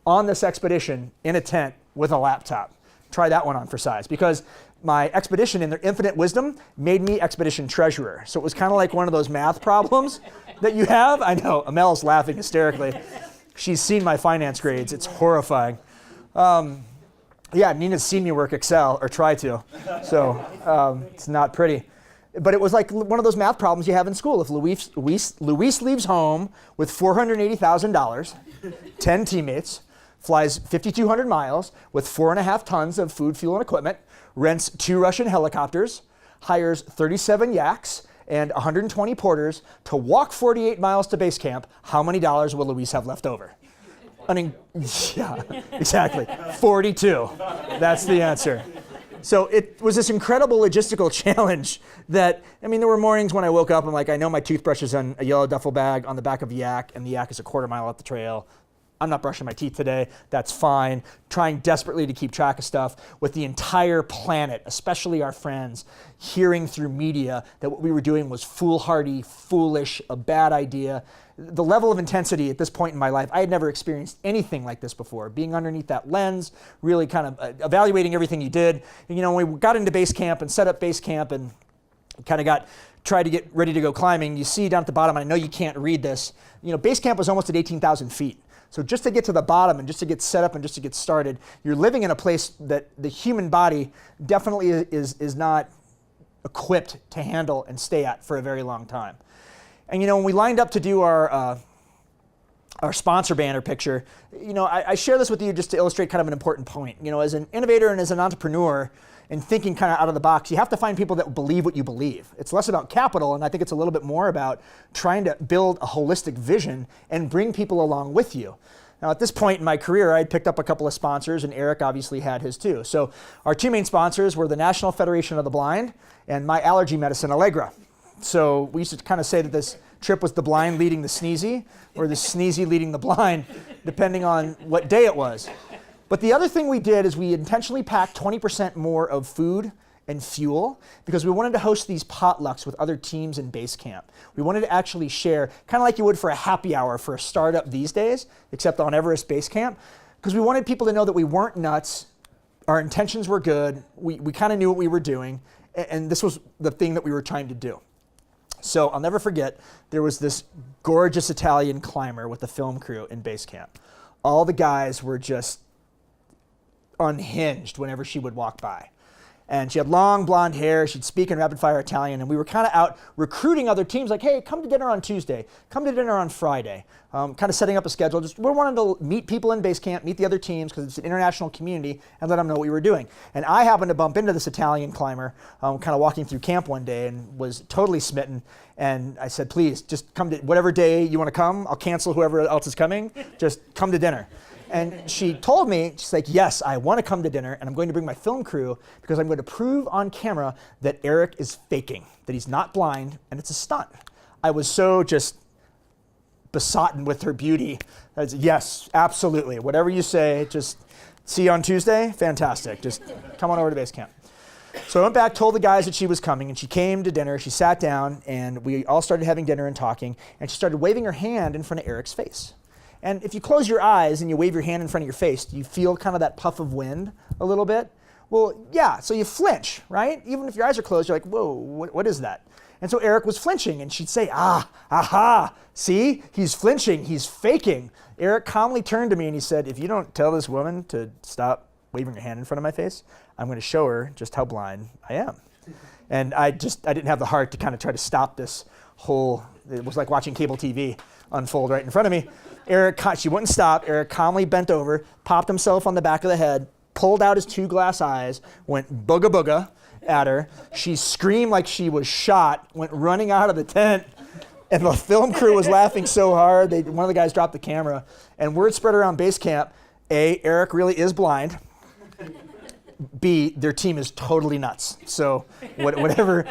on this expedition in a tent with a laptop. Try that one on for size, because my expedition, in their infinite wisdom, made me expedition treasurer. So it was kind of like one of those math problems that you have. I know, Amel's laughing hysterically. She's seen my finance grades. It's horrifying. Yeah, Nina's seen me work Excel, or try to. So it's not pretty. But it was like one of those math problems you have in school. If Luis leaves home with $480,000, 10 teammates, flies 5,200 miles with 4.5 tons of food, fuel, and equipment, rents 2 Russian helicopters, hires 37 yaks and 120 porters to walk 48 miles to base camp, how many dollars will Luis have left over? Yeah, exactly. 42. That's the answer. So it was this incredible logistical challenge that, I mean, there were mornings when I woke up, I'm like, I know my toothbrush is in a yellow duffel bag on the back of a yak, and the yak is a quarter mile up the trail. I'm not brushing my teeth today, that's fine. Trying desperately to keep track of stuff with the entire planet, especially our friends, hearing through media that what we were doing was foolhardy, foolish, a bad idea. The level of intensity at this point in my life, I had never experienced anything like this before. Being underneath that lens, really kind of evaluating everything you did. You know, when we got into base camp and set up base camp and kind of tried to get ready to go climbing, you see down at the bottom, and I know you can't read this, you know, base camp was almost at 18,000 feet. So just to get to the bottom and just to get set up and just to get started, you're living in a place that the human body definitely is not equipped to handle and stay at for a very long time. And you know, when we lined up to do our sponsor banner picture, you know, I share this with you just to illustrate kind of an important point. You know, as an innovator and as an entrepreneur and thinking kind of out of the box, you have to find people that believe what you believe. It's less about capital, and I think it's a little bit more about trying to build a holistic vision and bring people along with you. Now, at this point in my career, I had picked up a couple of sponsors, and Eric obviously had his too. So our 2 main sponsors were the National Federation of the Blind and my allergy medicine, Allegra. So we used to kind of say that this trip was the blind leading the sneezy, or the sneezy leading the blind, depending on what day it was. But the other thing we did is we intentionally packed 20% more of food and fuel because we wanted to host these potlucks with other teams in base camp. We wanted to actually share, kind of like you would for a happy hour for a startup these days, except on Everest base camp, because we wanted people to know that we weren't nuts, our intentions were good, we kind of knew what we were doing, and this was the thing that we were trying to do. So I'll never forget, there was this gorgeous Italian climber with the film crew in base camp. All the guys were just unhinged whenever she would walk by. And she had long blonde hair, she'd speak in rapid fire Italian, and we were kind of out recruiting other teams like, hey, come to dinner on Tuesday, come to dinner on Friday, kind of setting up a schedule. Just we wanted to meet people in base camp, meet the other teams, because it's an international community, and let them know what we were doing. And I happened to bump into this Italian climber kind of walking through camp one day and was totally smitten. And I said, please, just come to whatever day you want to come. I'll cancel whoever else is coming. Just come to dinner. And she told me, she's like, yes, I want to come to dinner, and I'm going to bring my film crew because I'm going to prove on camera that Eric is faking, that he's not blind, and it's a stunt. I was so just besotted with her beauty. I said, yes, absolutely. Whatever you say, just see you on Tuesday. Fantastic. Just come on over to base camp. So I went back, told the guys that she was coming, and she came to dinner. She sat down, and we all started having dinner and talking, and she started waving her hand in front of Eric's face. And if you close your eyes and you wave your hand in front of your face, do you feel kind of that puff of wind a little bit? Well, yeah, so you flinch, right? Even if your eyes are closed, you're like, whoa, what is that? And so Eric was flinching, and she'd say, aha, see, he's flinching, he's faking. Eric calmly turned to me and he said, if you don't tell this woman to stop waving her hand in front of my face, I'm going to show her just how blind I am. And I didn't have the heart to kind of try to stop this whole, it was like watching cable TV unfold right in front of me. She wouldn't stop. Eric calmly bent over, popped himself on the back of the head, pulled out his 2 glass eyes, went booga booga at her. She screamed like she was shot, went running out of the tent, and the film crew was laughing so hard, one of the guys dropped the camera, and word spread around base camp, A, Eric really is blind, B, their team is totally nuts. So whatever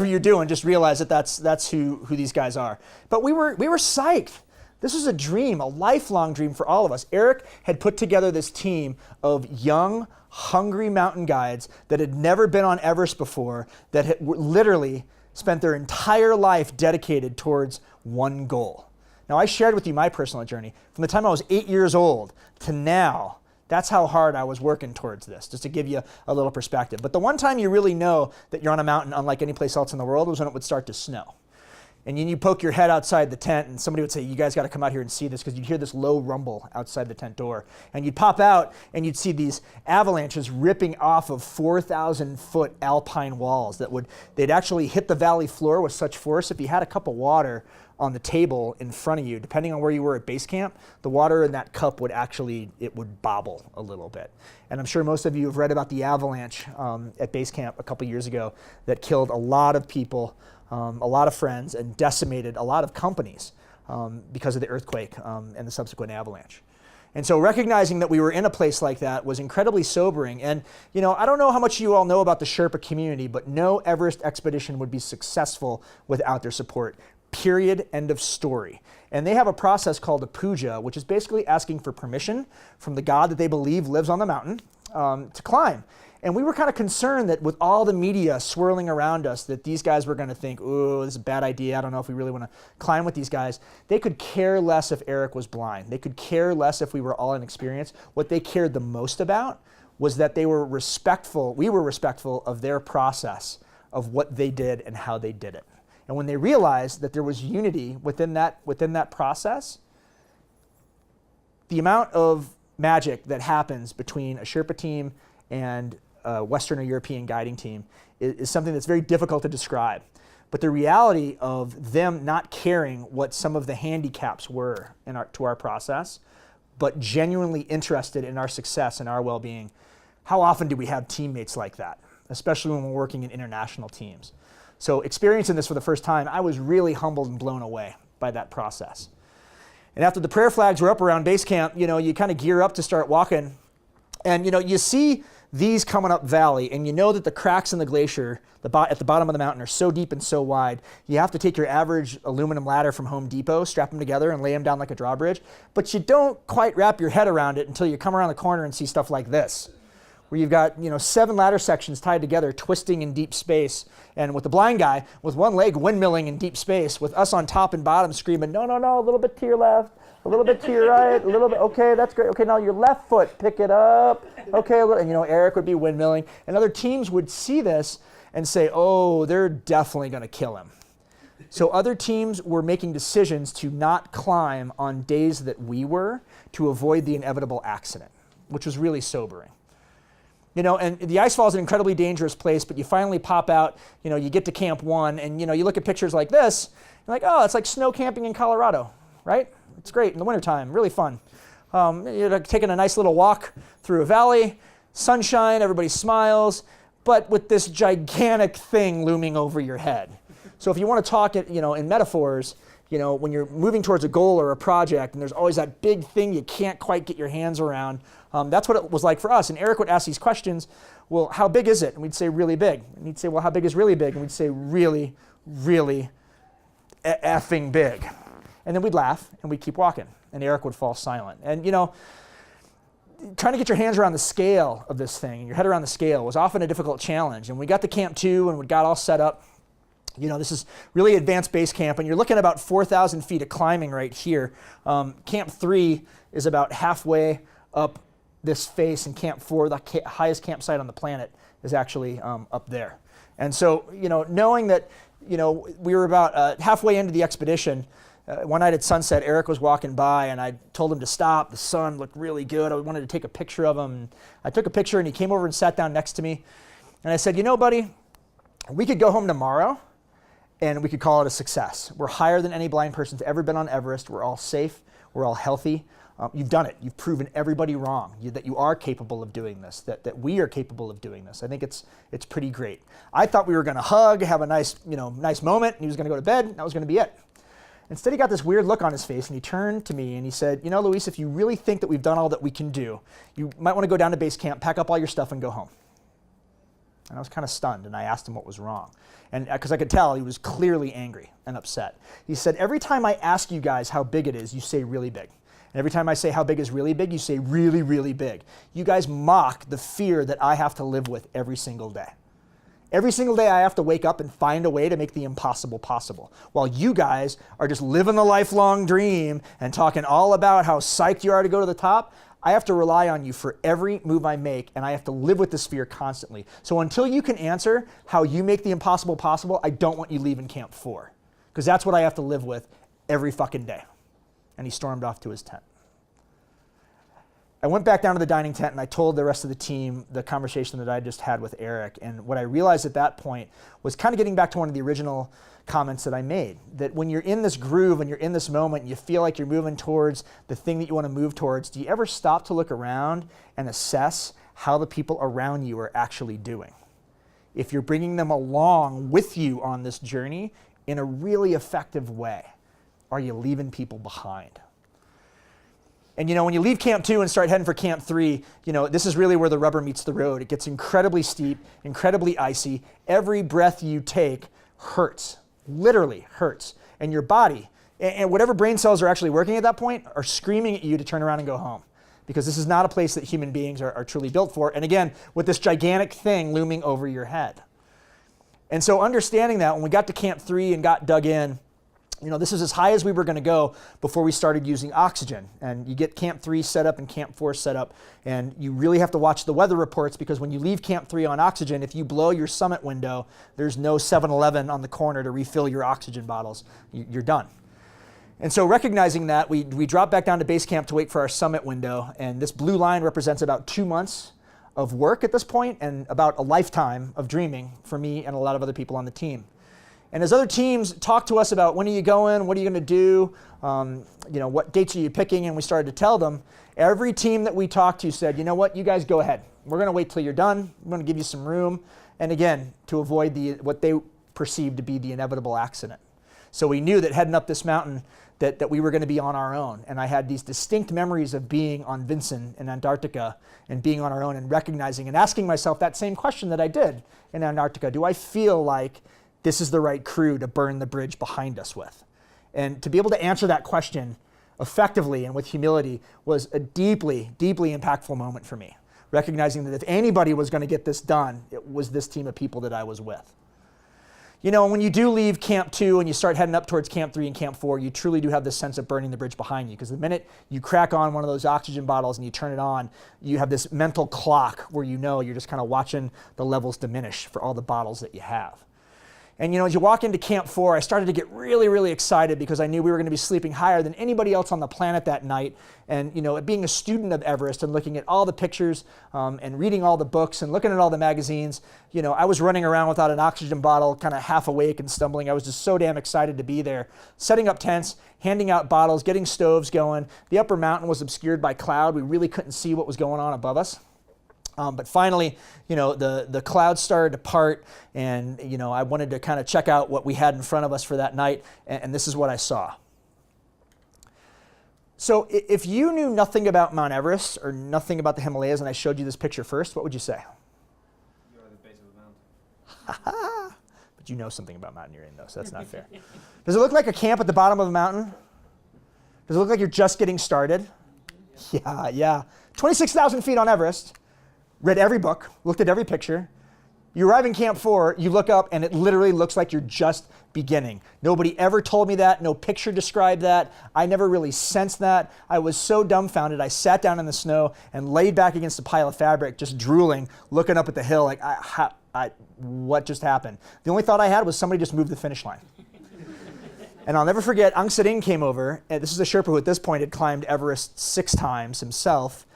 you're doing, just realize that that's who these guys are. But we were psyched. This was a dream, a lifelong dream for all of us. Eric had put together this team of young, hungry mountain guides that had never been on Everest before, that had literally spent their entire life dedicated towards one goal. Now, I shared with you my personal journey. From the time I was 8 years old to now, that's how hard I was working towards this, just to give you a little perspective. But the one time you really know that you're on a mountain unlike any place else in the world was when it would start to snow. And you poke your head outside the tent, and somebody would say, you guys got to come out here and see this, because you'd hear this low rumble outside the tent door. And you'd pop out, and you'd see these avalanches ripping off of 4,000-foot alpine walls they'd actually hit the valley floor with such force. If you had a cup of water on the table in front of you, depending on where you were at base camp, the water in that cup would bobble a little bit. And I'm sure most of you have read about the avalanche at base camp a couple years ago that killed a lot of people, a lot of friends, and decimated a lot of companies because of the earthquake and the subsequent avalanche. And so recognizing that we were in a place like that was incredibly sobering. And I don't know how much you all know about the Sherpa community, but no Everest expedition would be successful without their support. Period, end of story. And they have a process called a puja, which is basically asking for permission from the god that they believe lives on the mountain to climb. And we were kind of concerned that with all the media swirling around us, that these guys were going to think, ooh, this is a bad idea. I don't know if we really want to climb with these guys. They could care less if Eric was blind. They could care less if we were all inexperienced. What they cared the most about was that we were respectful of their process, of what they did and how they did it. And when they realized that there was unity within that process, the amount of magic that happens between a Sherpa team and a Western or European guiding team is something that's very difficult to describe. But the reality of them not caring what some of the handicaps were to our process, but genuinely interested in our success and our well-being, how often do we have teammates like that, especially when we're working in international teams? So experiencing this for the first time, I was really humbled and blown away by that process. And after the prayer flags were up around base camp, you kind of gear up to start walking. And you see these coming up valley, and you know that the cracks in the glacier at the bottom of the mountain are so deep and so wide, you have to take your average aluminum ladder from Home Depot, strap them together, and lay them down like a drawbridge. But you don't quite wrap your head around it until you come around the corner and see stuff like this, where you've got 7 ladder sections tied together, twisting in deep space, and with the blind guy with one leg windmilling in deep space, with us on top and bottom screaming, no, a little bit to your left, a little bit to your right, a little bit, okay, that's great, okay, now your left foot, pick it up, okay, and Eric would be windmilling, and other teams would see this and say, oh, they're definitely going to kill him. So other teams were making decisions to not climb on days that we were, to avoid the inevitable accident, which was really sobering. And the icefall is an incredibly dangerous place, but you finally pop out, you get to Camp 1, and you look at pictures like this, you're like, oh, it's like snow camping in Colorado, right? It's great in the wintertime, really fun. You're taking a nice little walk through a valley, sunshine, everybody smiles, but with this gigantic thing looming over your head. So if you want to talk in metaphors, when you're moving towards a goal or a project, and there's always that big thing you can't quite get your hands around, that's what it was like for us. And Eric would ask these questions, well, how big is it? And we'd say, really big. And he'd say, well, how big is really big? And we'd say, really, really effing big. And then we'd laugh, and we'd keep walking. And Eric would fall silent. And, trying to get your hands around the scale of this thing, and your head around the scale, was often a difficult challenge. And we got to Camp 2, and we got all set up. This is really advanced base camp, and you're looking at about 4,000 feet of climbing right here. Camp 3 is about halfway up this face, and Camp 4, the highest campsite on the planet, is actually up there. And so, knowing that, we were about halfway into the expedition, one night at sunset, Eric was walking by, and I told him to stop. The sun looked really good. I wanted to take a picture of him. And I took a picture, and he came over and sat down next to me. And I said, buddy, we could go home tomorrow, and we could call it a success. We're higher than any blind person's ever been on Everest. We're all safe. We're all healthy. You've done it. You've proven everybody wrong, that you are capable of doing this, that we are capable of doing this. I think it's pretty great. I thought we were going to hug, have a nice moment, and he was going to go to bed, and that was going to be it. Instead, he got this weird look on his face, and he turned to me, and he said, Luis, if you really think that we've done all that we can do, you might want to go down to base camp, pack up all your stuff, and go home. And I was kind of stunned, and I asked him what was wrong. And because I could tell he was clearly angry and upset. He said, every time I ask you guys how big it is, you say really big. And every time I say how big is really big, you say really, really big. You guys mock the fear that I have to live with every single day. Every single day I have to wake up and find a way to make the impossible possible. While you guys are just living the lifelong dream and talking all about how psyched you are to go to the top, I have to rely on you for every move I make, and I have to live with this fear constantly. So until you can answer how you make the impossible possible, I don't want you leaving Camp 4, because that's what I have to live with every fucking day. And he stormed off to his tent. I went back down to the dining tent, and I told the rest of the team the conversation that I just had with Eric. And what I realized at that point was kind of getting back to one of the original comments that I made, that when you're in this groove and you're in this moment and you feel like you're moving towards the thing that you want to move towards, do you ever stop to look around and assess how the people around you are actually doing? If you're bringing them along with you on this journey in a really effective way, are you leaving people behind? And when you leave Camp 2 and start heading for Camp 3, this is really where the rubber meets the road. It gets incredibly steep, incredibly icy. Every breath you take hurts, literally hurts. And your body, and whatever brain cells are actually working at that point, are screaming at you to turn around and go home. Because this is not a place that human beings are truly built for. And again, with this gigantic thing looming over your head. And so understanding that, when we got to Camp 3 and got dug in, this is as high as we were going to go before we started using oxygen. And you get Camp 3 set up and Camp 4 set up, and you really have to watch the weather reports, because when you leave Camp 3 on oxygen, if you blow your summit window, there's no 7-Eleven on the corner to refill your oxygen bottles. You're done. And so recognizing that, we dropped back down to base camp to wait for our summit window, and this blue line represents about 2 months of work at this point and about a lifetime of dreaming for me and a lot of other people on the team. And as other teams talked to us about when are you going, what are you going to do, what dates are you picking, and we started to tell them, every team that we talked to said, you guys go ahead. We're going to wait till you're done. We're going to give you some room. And again, to avoid what they perceived to be the inevitable accident. So we knew that heading up this mountain that we were going to be on our own. And I had these distinct memories of being on Vinson in Antarctica and being on our own and recognizing and asking myself that same question that I did in Antarctica. Do I feel like this is the right crew to burn the bridge behind us with? And to be able to answer that question effectively and with humility was a deeply, deeply impactful moment for me. Recognizing that if anybody was going to get this done, it was this team of people that I was with. When you do leave Camp 2 and you start heading up towards Camp 3 and Camp 4, you truly do have this sense of burning the bridge behind you. Because the minute you crack on one of those oxygen bottles and you turn it on, you have this mental clock where you're just kind of watching the levels diminish for all the bottles that you have. And as you walk into Camp 4, I started to get really, really excited because I knew we were going to be sleeping higher than anybody else on the planet that night. And being a student of Everest and looking at all the pictures and reading all the books and looking at all the magazines, I was running around without an oxygen bottle, kind of half awake and stumbling. I was just so damn excited to be there, setting up tents, handing out bottles, getting stoves going. The upper mountain was obscured by cloud. We really couldn't see what was going on above us. But finally, the clouds started to part, and I wanted to kind of check out what we had in front of us for that night, and this is what I saw. So if you knew nothing about Mount Everest or nothing about the Himalayas, and I showed you this picture first, what would you say? You're at the base of the mountain. But you know something about mountaineering, though, so that's not fair. Does it look like a camp at the bottom of a mountain? Does it look like you're just getting started? Yeah. 26,000 feet on Everest. Read every book, looked at every picture. You arrive in Camp 4, you look up, and it literally looks like you're just beginning. Nobody ever told me that. No picture described that. I never really sensed that. I was so dumbfounded. I sat down in the snow and laid back against a pile of fabric, just drooling, looking up at the hill like, what just happened? The only thought I had was somebody just moved the finish line. And I'll never forget, Aung San came over, and this is a Sherpa who at this point had climbed Everest 6 times himself.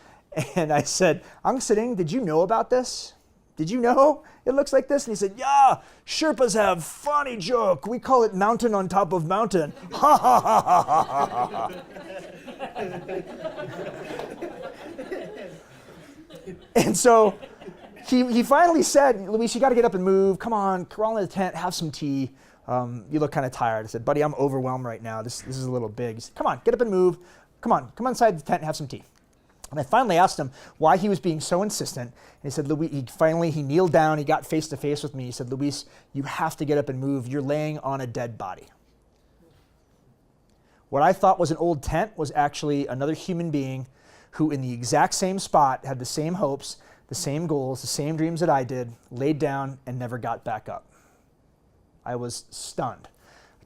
And I said, Aung San, did you know about this? Did you know it looks like this? And he said, yeah, Sherpas have funny joke. We call it mountain on top of mountain. Ha ha ha ha ha ha. And so he finally said, Luis, you got to get up and move. Come on, crawl in the tent, have some tea. You look kind of tired. I said, buddy, I'm overwhelmed right now. This is a little big. He said, come on, get up and move. Come inside the tent and have some tea. And I finally asked him why he was being so insistent. And he said, Luis, he kneeled down, he got face to face with me. He said, Luis, you have to get up and move. You're laying on a dead body. What I thought was an old tent was actually another human being who in the exact same spot had the same hopes, the same goals, the same dreams that I did, laid down and never got back up. I was stunned.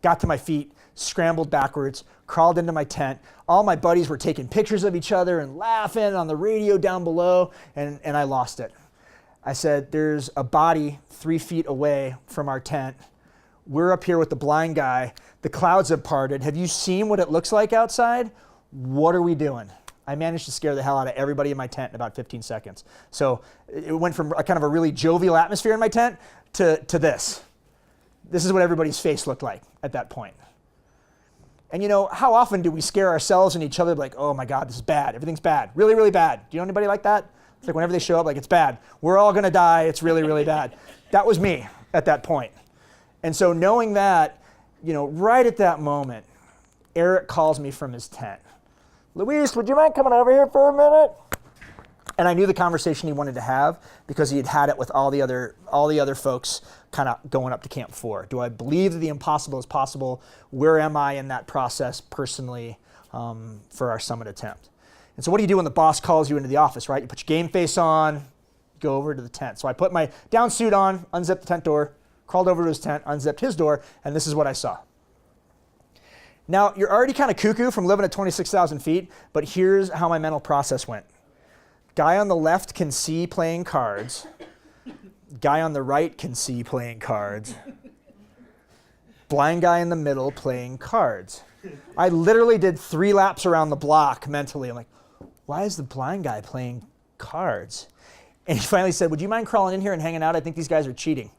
Got to my feet, scrambled backwards, crawled into my tent. All my buddies were taking pictures of each other and laughing on the radio down below, and I lost it. I said, there's a body 3 feet away from our tent. We're up here with the blind guy. The clouds have parted. Have you seen what it looks like outside? What are we doing? I managed to scare the hell out of everybody in my tent in about 15 seconds. So it went from a kind of a really jovial atmosphere in my tent to this. This is what everybody's face looked like at that point. And you know, how often do we scare ourselves and each other like, oh my God, this is bad. Everything's bad. Really, really bad. Do you know anybody like that? It's like whenever they show up, like, it's bad. We're all going to die. It's really, really bad. That was me at that point. And so knowing that, you know, right at that moment, Eric calls me from his tent. Luis, would you mind coming over here for a minute? And I knew the conversation he wanted to have because he had had it with all the other folks kind of going up to Camp 4. Do I believe that the impossible is possible? Where am I in that process personally for our summit attempt? And so what do you do when the boss calls you into the office, right? You put your game face on, go over to the tent. So I put my down suit on, unzipped the tent door, crawled over to his tent, unzipped his door, and this is what I saw. Now, you're already kind of cuckoo from living at 26,000 feet, but here's how my mental process went. Guy on the left can see playing cards. Guy on the right can see playing cards. Blind guy in the middle playing cards. I literally did 3 laps around the block mentally. I'm like, why is the blind guy playing cards? And he finally said, would you mind crawling in here and hanging out? I think these guys are cheating.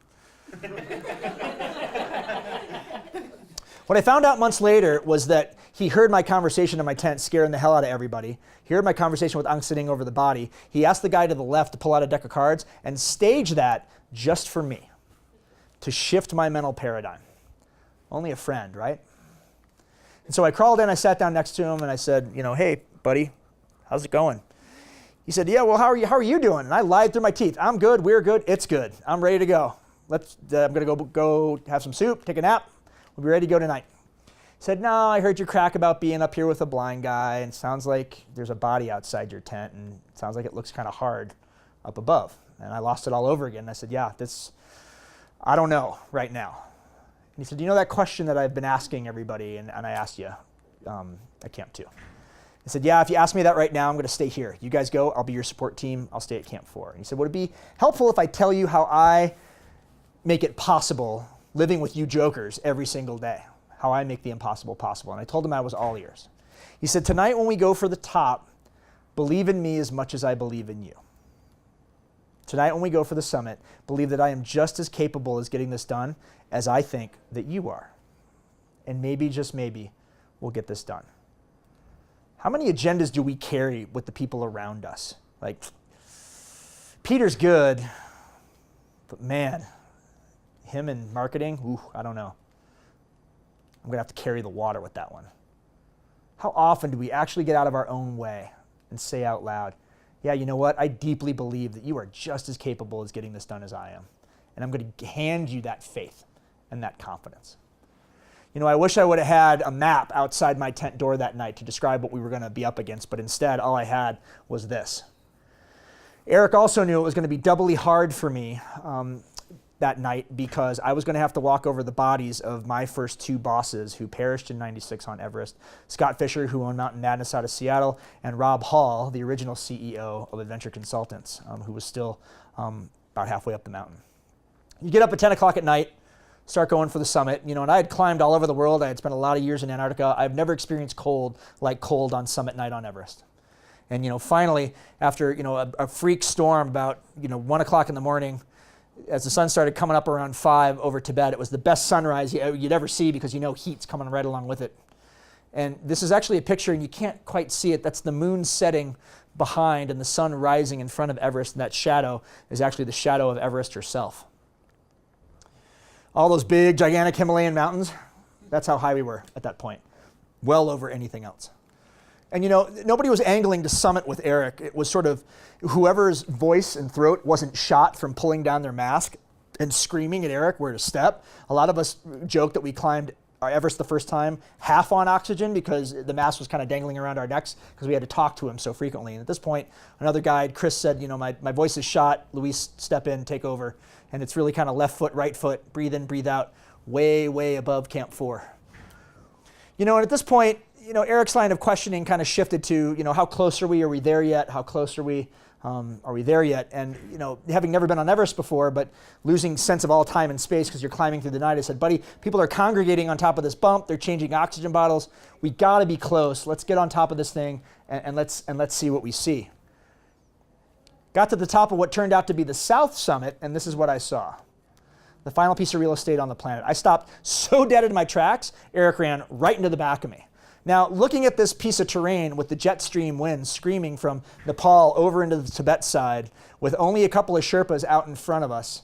What I found out months later was that he heard my conversation in my tent scaring the hell out of everybody. He heard my conversation with Aung sitting over the body. He asked the guy to the left to pull out a deck of cards and stage that just for me, to shift my mental paradigm. Only a friend, right? And so I crawled in, I sat down next to him, and I said, you know, hey, buddy, how's it going? He said, yeah, well, how are you doing? And I lied through my teeth. I'm good, we're good, it's good. I'm ready to go. I'm going to go have some soup, take a nap. We'll be ready to go tonight. He said, no, I heard your crack about being up here with a blind guy, and it sounds like there's a body outside your tent, and it sounds like it looks kind of hard up above. And I lost it all over again. And I said, yeah, I don't know right now. And he said, you know that question that I've been asking everybody, and I asked you at Camp 2. He said, yeah, if you ask me that right now, I'm going to stay here. You guys go, I'll be your support team, I'll stay at Camp 4. And he said, would it be helpful if I tell you how I make it possible living with you jokers every single day? How I make the impossible possible. And I told him I was all ears. He said, tonight when we go for the top, believe in me as much as I believe in you. Tonight when we go for the summit, believe that I am just as capable as getting this done as I think that you are. And maybe, just maybe, we'll get this done. How many agendas do we carry with the people around us? Like, Peter's good, but man, him in marketing, ooh, I don't know. I'm going to have to carry the water with that one. How often do we actually get out of our own way and say out loud, yeah, you know what? I deeply believe that you are just as capable as getting this done as I am. And I'm going to hand you that faith and that confidence. You know, I wish I would have had a map outside my tent door that night to describe what we were going to be up against, but instead all I had was this. Eric also knew it was going to be doubly hard for me that night because I was going to have to walk over the bodies of my first two bosses who perished in '96 on Everest. Scott Fisher, who owned Mountain Madness out of Seattle, and Rob Hall, the original CEO of Adventure Consultants, who was still about halfway up the mountain. You get up at 10 o'clock at night, start going for the summit, and I had climbed all over the world. I had spent a lot of years in Antarctica. I've never experienced cold like cold on summit night on Everest. And finally, after a freak storm about 1 o'clock in the morning, as the sun started coming up around 5 over Tibet, it was the best sunrise you'd ever see because heat's coming right along with it. And this is actually a picture, and you can't quite see it. That's the moon setting behind and the sun rising in front of Everest, and that shadow is actually the shadow of Everest herself. All those big, gigantic Himalayan mountains, that's how high we were at that point, well over anything else. And nobody was angling to summit with Eric. It was sort of whoever's voice and throat wasn't shot from pulling down their mask and screaming at Eric where to step. A lot of us joked that we climbed Everest the first time half on oxygen because the mask was kind of dangling around our necks because we had to talk to him so frequently. And at this point, another guide, Chris, said, my voice is shot. Luis, step in, take over. And it's really kind of left foot, right foot, breathe in, breathe out, way, way above Camp 4. And at this point, Eric's line of questioning kind of shifted to, how close are we? Are we there yet? How close are we? Are we there yet? And, having never been on Everest before, but losing sense of all time and space because you're climbing through the night, I said, buddy, people are congregating on top of this bump. They're changing oxygen bottles. We got to be close. Let's get on top of this thing and let's see what we see. Got to the top of what turned out to be the South Summit, and this is what I saw. The final piece of real estate on the planet. I stopped so dead in my tracks, Eric ran right into the back of me. Now, looking at this piece of terrain with the jet stream wind screaming from Nepal over into the Tibet side, with only a couple of Sherpas out in front of us,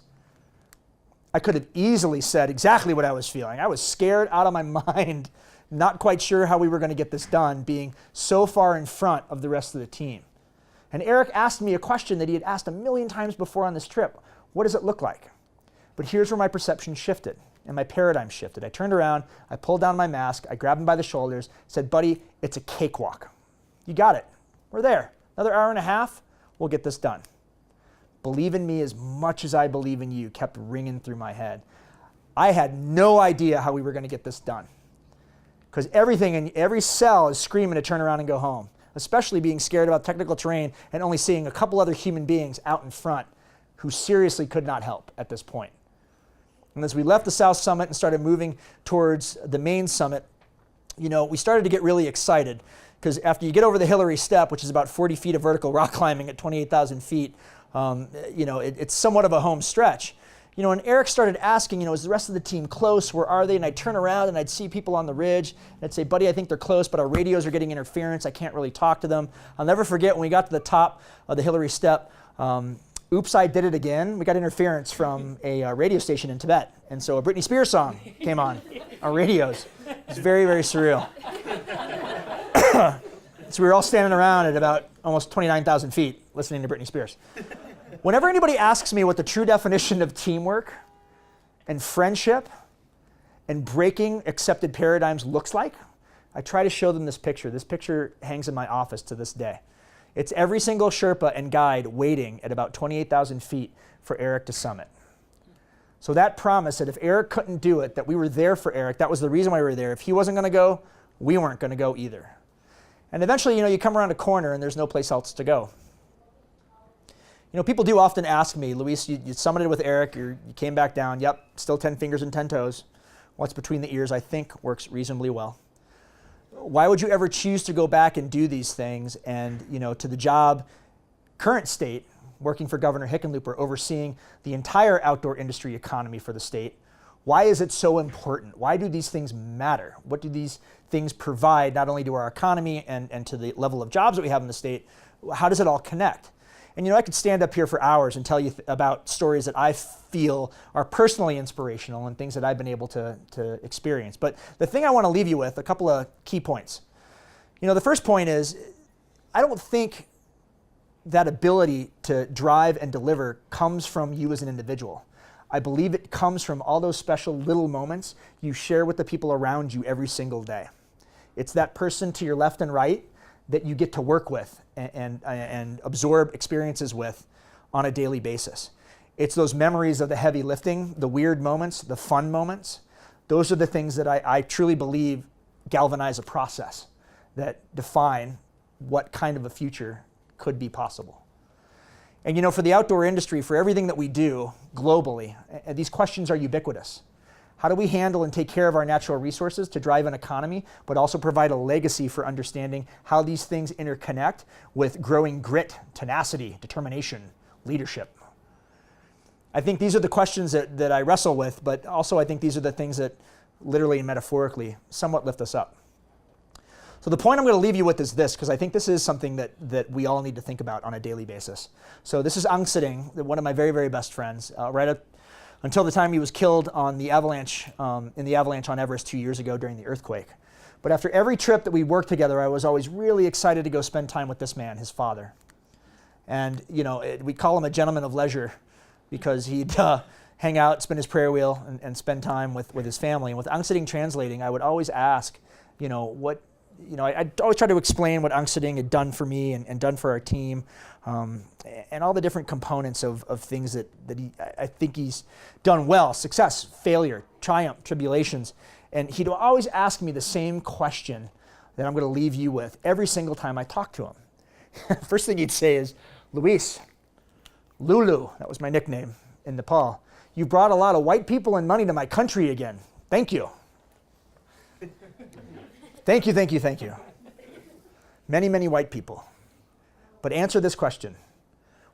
I could have easily said exactly what I was feeling. I was scared out of my mind, not quite sure how we were going to get this done, being so far in front of the rest of the team. And Eric asked me a question that he had asked a million times before on this trip. What does it look like? But here's where my perception shifted and my paradigm shifted. I turned around, I pulled down my mask, I grabbed him by the shoulders, said, buddy, it's a cakewalk. You got it. We're there. Another hour and a half, we'll get this done. Believe in me as much as I believe in you kept ringing through my head. I had no idea how we were going to get this done because everything in every cell is screaming to turn around and go home, especially being scared about technical terrain and only seeing a couple other human beings out in front who seriously could not help at this point. And as we left the South Summit and started moving towards the main summit, we started to get really excited because after you get over the Hillary Step, which is about 40 feet of vertical rock climbing at 28,000 feet, it's somewhat of a home stretch. And Eric started asking, is the rest of the team close? Where are they? And I'd turn around and I'd see people on the ridge. And I'd say, buddy, I think they're close, but our radios are getting interference. I can't really talk to them. I'll never forget when we got to the top of the Hillary Step, oops, I did it again. We got interference from a radio station in Tibet. And so a Britney Spears song came on our radios. It was very, very surreal. So we were all standing around at about almost 29,000 feet listening to Britney Spears. Whenever anybody asks me what the true definition of teamwork and friendship and breaking accepted paradigms looks like, I try to show them this picture. This picture hangs in my office to this day. It's every single Sherpa and guide waiting at about 28,000 feet for Eric to summit. So that promise that if Eric couldn't do it, that we were there for Eric, that was the reason why we were there. If he wasn't going to go, we weren't going to go either. And eventually, you come around a corner and there's no place else to go. People do often ask me, Luis, you summited with Eric, you came back down, yep, still 10 fingers and 10 toes. What's between the ears, I think, works reasonably well. Why would you ever choose to go back and do these things and, to the job, current state, working for Governor Hickenlooper, overseeing the entire outdoor industry economy for the state? Why is it so important? Why do these things matter? What do these things provide not only to our economy and to the level of jobs that we have in the state? How does it all connect? And I could stand up here for hours and tell you about stories that I feel are personally inspirational and things that I've been able to experience. But the thing I want to leave you with, a couple of key points. The first point is, I don't think that ability to drive and deliver comes from you as an individual. I believe it comes from all those special little moments you share with the people around you every single day. It's that person to your left and right that you get to work with and absorb experiences with on a daily basis. It's those memories of the heavy lifting, the weird moments, the fun moments. Those are the things that I truly believe galvanize a process that define what kind of a future could be possible. And you know, for the outdoor industry, for everything that we do globally, these questions are ubiquitous. How do we handle and take care of our natural resources to drive an economy, but also provide a legacy for understanding how these things interconnect with growing grit, tenacity, determination, leadership? I think these are the questions that I wrestle with, but also I think these are the things that literally and metaphorically somewhat lift us up. So the point I'm going to leave you with is this, because I think this is something that we all need to think about on a daily basis. So this is Aung Sitting, one of my very, very best friends, right up until the time he was killed on the avalanche, in the avalanche on Everest 2 years ago during the earthquake. But after every trip that we worked together, I was always really excited to go spend time with this man, his father. And you know, we call him a gentleman of leisure because he'd hang out, spin his prayer wheel, and spend time with his family. And with Aung Sitting translating, I would always ask, you know, I'd always try to explain what Aung Sitting had done for me and done for our team, and all the different components of things that I think he's done well: success, failure, triumph, tribulations. And he'd always ask me the same question that I'm going to leave you with every single time I talk to him. First thing he'd say is, "Luis, Lulu," that was my nickname in Nepal, "you brought a lot of white people and money to my country again. Thank you." Thank you, thank you, thank you. Many, many white people. But answer this question.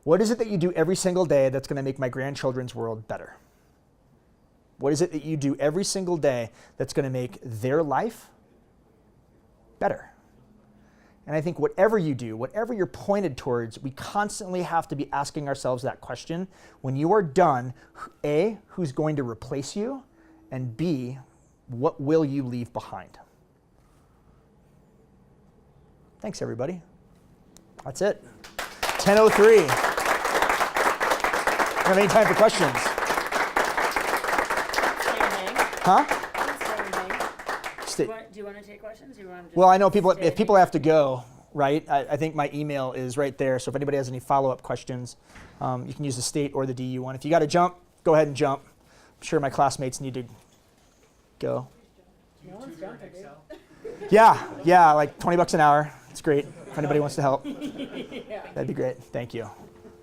What is it that you do every single day that's going to make my grandchildren's world better? What is it that you do every single day that's going to make their life better? And I think whatever you do, whatever you're pointed towards, we constantly have to be asking ourselves that question. When you are done, A, who's going to replace you? And B, what will you leave behind? Thanks, everybody. That's it. 10:03. Don't have any time for questions. Huh? Do you want to take questions? Or you want to just well, I know people. If people have to go, right? I think my email is right there. So if anybody has any follow-up questions, you can use the state or the DU one. If you got to jump, go ahead and jump. I'm sure my classmates need to go. No one's jumping, dude. Yeah, like $20 an hour. It's great. If anybody wants to help, that'd be great. Thank you.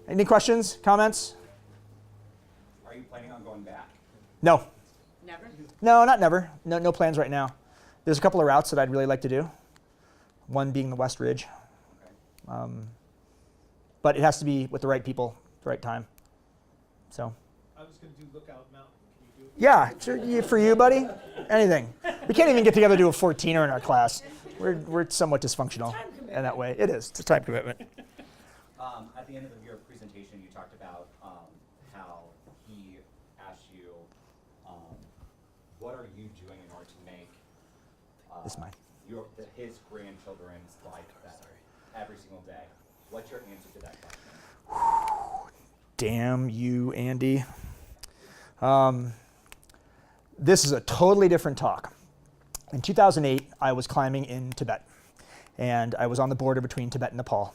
Any questions, comments? Are you planning on going back? No. Never? No, not never. No plans right now. There's a couple of routes that I'd really like to do. One being the West Ridge. Okay. But it has to be with the right people, the right time. So. I was going to do Lookout Mountain. Can you do it? Yeah, sure, for you, buddy. Anything. We can't even get together to do a 14er in our class. We're somewhat dysfunctional in that way. It is. It's a time commitment. At the end of your presentation, you talked about how he asked you, what are you doing in order to make This is mine. his grandchildren's life better every single day? What's your answer to that question? Damn you, Andy. This is a totally different talk. In 2008, I was climbing in Tibet, and I was on the border between Tibet and Nepal,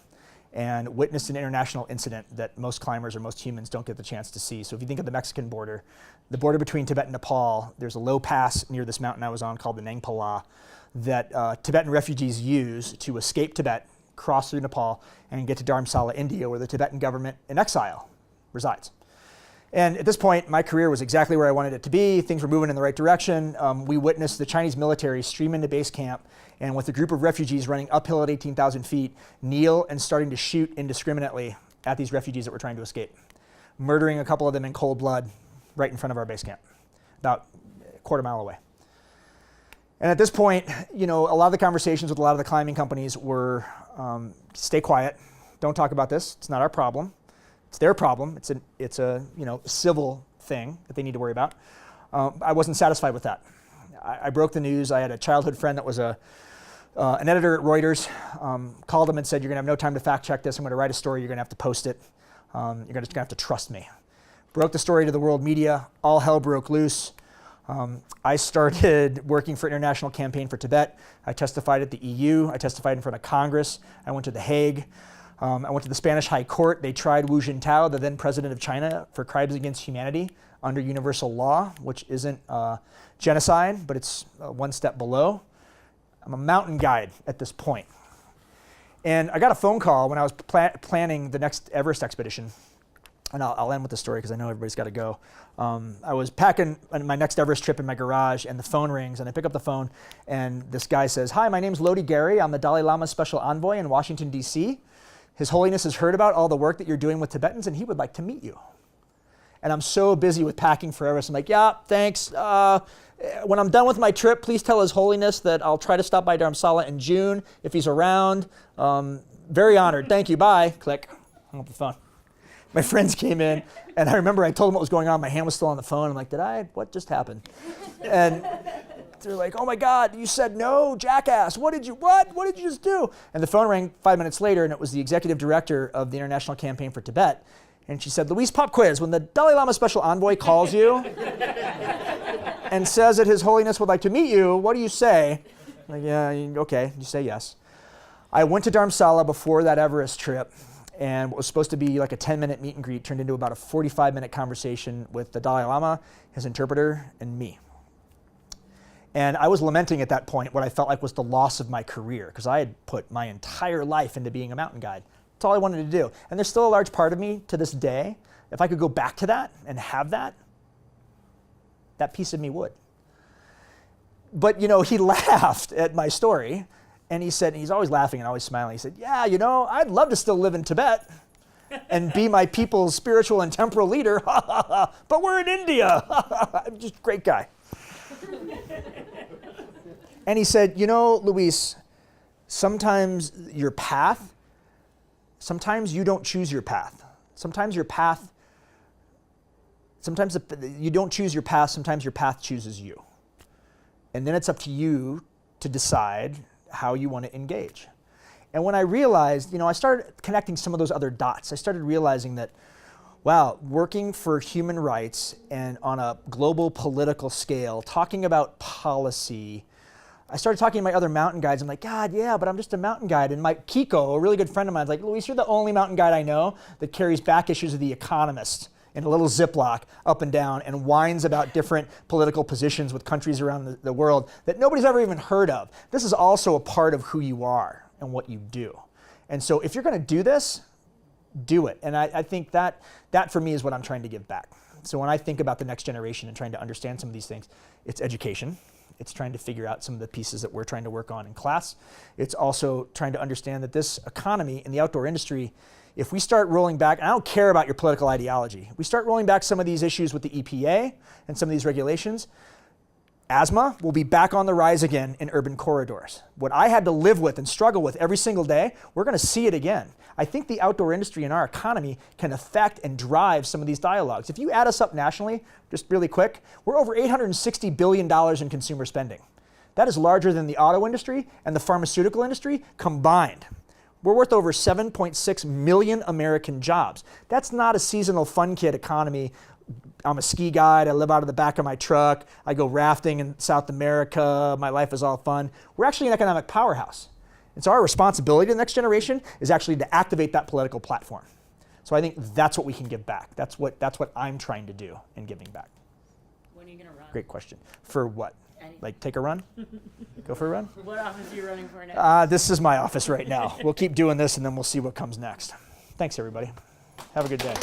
and witnessed an international incident that most climbers or most humans don't get the chance to see. So if you think of the Mexican border, the border between Tibet and Nepal, there's a low pass near this mountain I was on called the Nangpala that Tibetan refugees use to escape Tibet, cross through Nepal, and get to Dharamsala, India, where the Tibetan government in exile resides. And at this point, my career was exactly where I wanted it to be. Things were moving in the right direction. We witnessed the Chinese military stream into base camp, and with a group of refugees running uphill at 18,000 feet, kneel and starting to shoot indiscriminately at these refugees that were trying to escape, murdering a couple of them in cold blood right in front of our base camp, about a quarter mile away. And at this point, you know, a lot of the conversations with a lot of the climbing companies were, stay quiet, don't talk about this, it's not our problem. It's their problem. It's a civil thing that they need to worry about. I wasn't satisfied with that. I broke the news. I had a childhood friend that was an editor at Reuters. Called him and said, "You're gonna have no time to fact check this. I'm gonna write a story. You're gonna have to post it. You're gonna have to trust me." Broke the story to the world media. All hell broke loose. I started working for International Campaign for Tibet. I testified at the EU. I testified in front of Congress. I went to The Hague. I went to the Spanish High Court. They tried Wu Jintao, the then president of China, for crimes against humanity under universal law, which isn't genocide, but it's one step below. I'm a mountain guide at this point. And I got a phone call when I was planning the next Everest expedition. And I'll end with the story because I know everybody's got to go. I was packing my next Everest trip in my garage, and the phone rings, and I pick up the phone, and this guy says, "Hi, my name's Lodi Gary. I'm the Dalai Lama's special envoy in Washington, D.C. His Holiness has heard about all the work that you're doing with Tibetans, and he would like to meet you." And I'm so busy with packing for Everest. I'm like, "Yeah, thanks. When I'm done with my trip, please tell His Holiness that I'll try to stop by Dharamsala in June if he's around. Very honored. Thank you. Bye." Click. Hung up the phone. My friends came in, and I remember I told them what was going on. My hand was still on the phone. I'm like, what just happened? And they're like, "Oh my God, you said no, jackass. What did you just do?" And the phone rang 5 minutes later, and it was the executive director of the International Campaign for Tibet. And she said, "Luis, pop quiz. When the Dalai Lama special envoy calls you and says that His Holiness would like to meet you, what do you say?" I'm like, "Yeah, okay." You say yes. I went to Dharamsala before that Everest trip, and what was supposed to be like a 10-minute meet and greet turned into about a 45-minute conversation with the Dalai Lama, his interpreter, and me. And I was lamenting at that point what I felt like was the loss of my career, because I had put my entire life into being a mountain guide. That's all I wanted to do. And there's still a large part of me to this day. If I could go back to that and have that piece of me would. But, he laughed at my story. And he said, and he's always laughing and always smiling. He said, "Yeah, I'd love to still live in Tibet and be my people's spiritual and temporal leader. But we're in India." I'm just a great guy. And he said, "Luis, sometimes your path, sometimes you don't choose your path. Sometimes you don't choose your path, sometimes your path chooses you. And then it's up to you to decide how you want to engage." And when I realized, I started connecting some of those other dots. I started realizing that, wow, working for human rights and on a global political scale, talking about policy, I started talking to my other mountain guides. I'm like, "God, yeah, but I'm just a mountain guide." And Mike Kiko, a really good friend of mine, is like, "Luis, you're the only mountain guide I know that carries back issues of The Economist in a little Ziploc up and down and whines about different political positions with countries around the world that nobody's ever even heard of. This is also a part of who you are and what you do. And so if you're going to do this, do it." And I think that for me is what I'm trying to give back. So when I think about the next generation and trying to understand some of these things, it's education. It's trying to figure out some of the pieces that we're trying to work on in class. It's also trying to understand that this economy in the outdoor industry, if we start rolling back, and I don't care about your political ideology, we start rolling back some of these issues with the EPA and some of these regulations, asthma will be back on the rise again in urban corridors. What I had to live with and struggle with every single day, we're going to see it again. I think the outdoor industry in our economy can affect and drive some of these dialogues. If you add us up nationally, just really quick, we're over $860 billion in consumer spending. That is larger than the auto industry and the pharmaceutical industry combined. We're worth over 7.6 million American jobs. That's not a seasonal fun kid economy. I'm a ski guide, I live out of the back of my truck, I go rafting in South America, my life is all fun. We're actually an economic powerhouse. And so our responsibility to the next generation is actually to activate that political platform. So I think that's what we can give back. That's what I'm trying to do in giving back. When are you going to run? Great question. For what? Anything. Like take a run? Go for a run? What office are you running for next? This is my office right now. We'll keep doing this and then we'll see what comes next. Thanks everybody. Have a good day.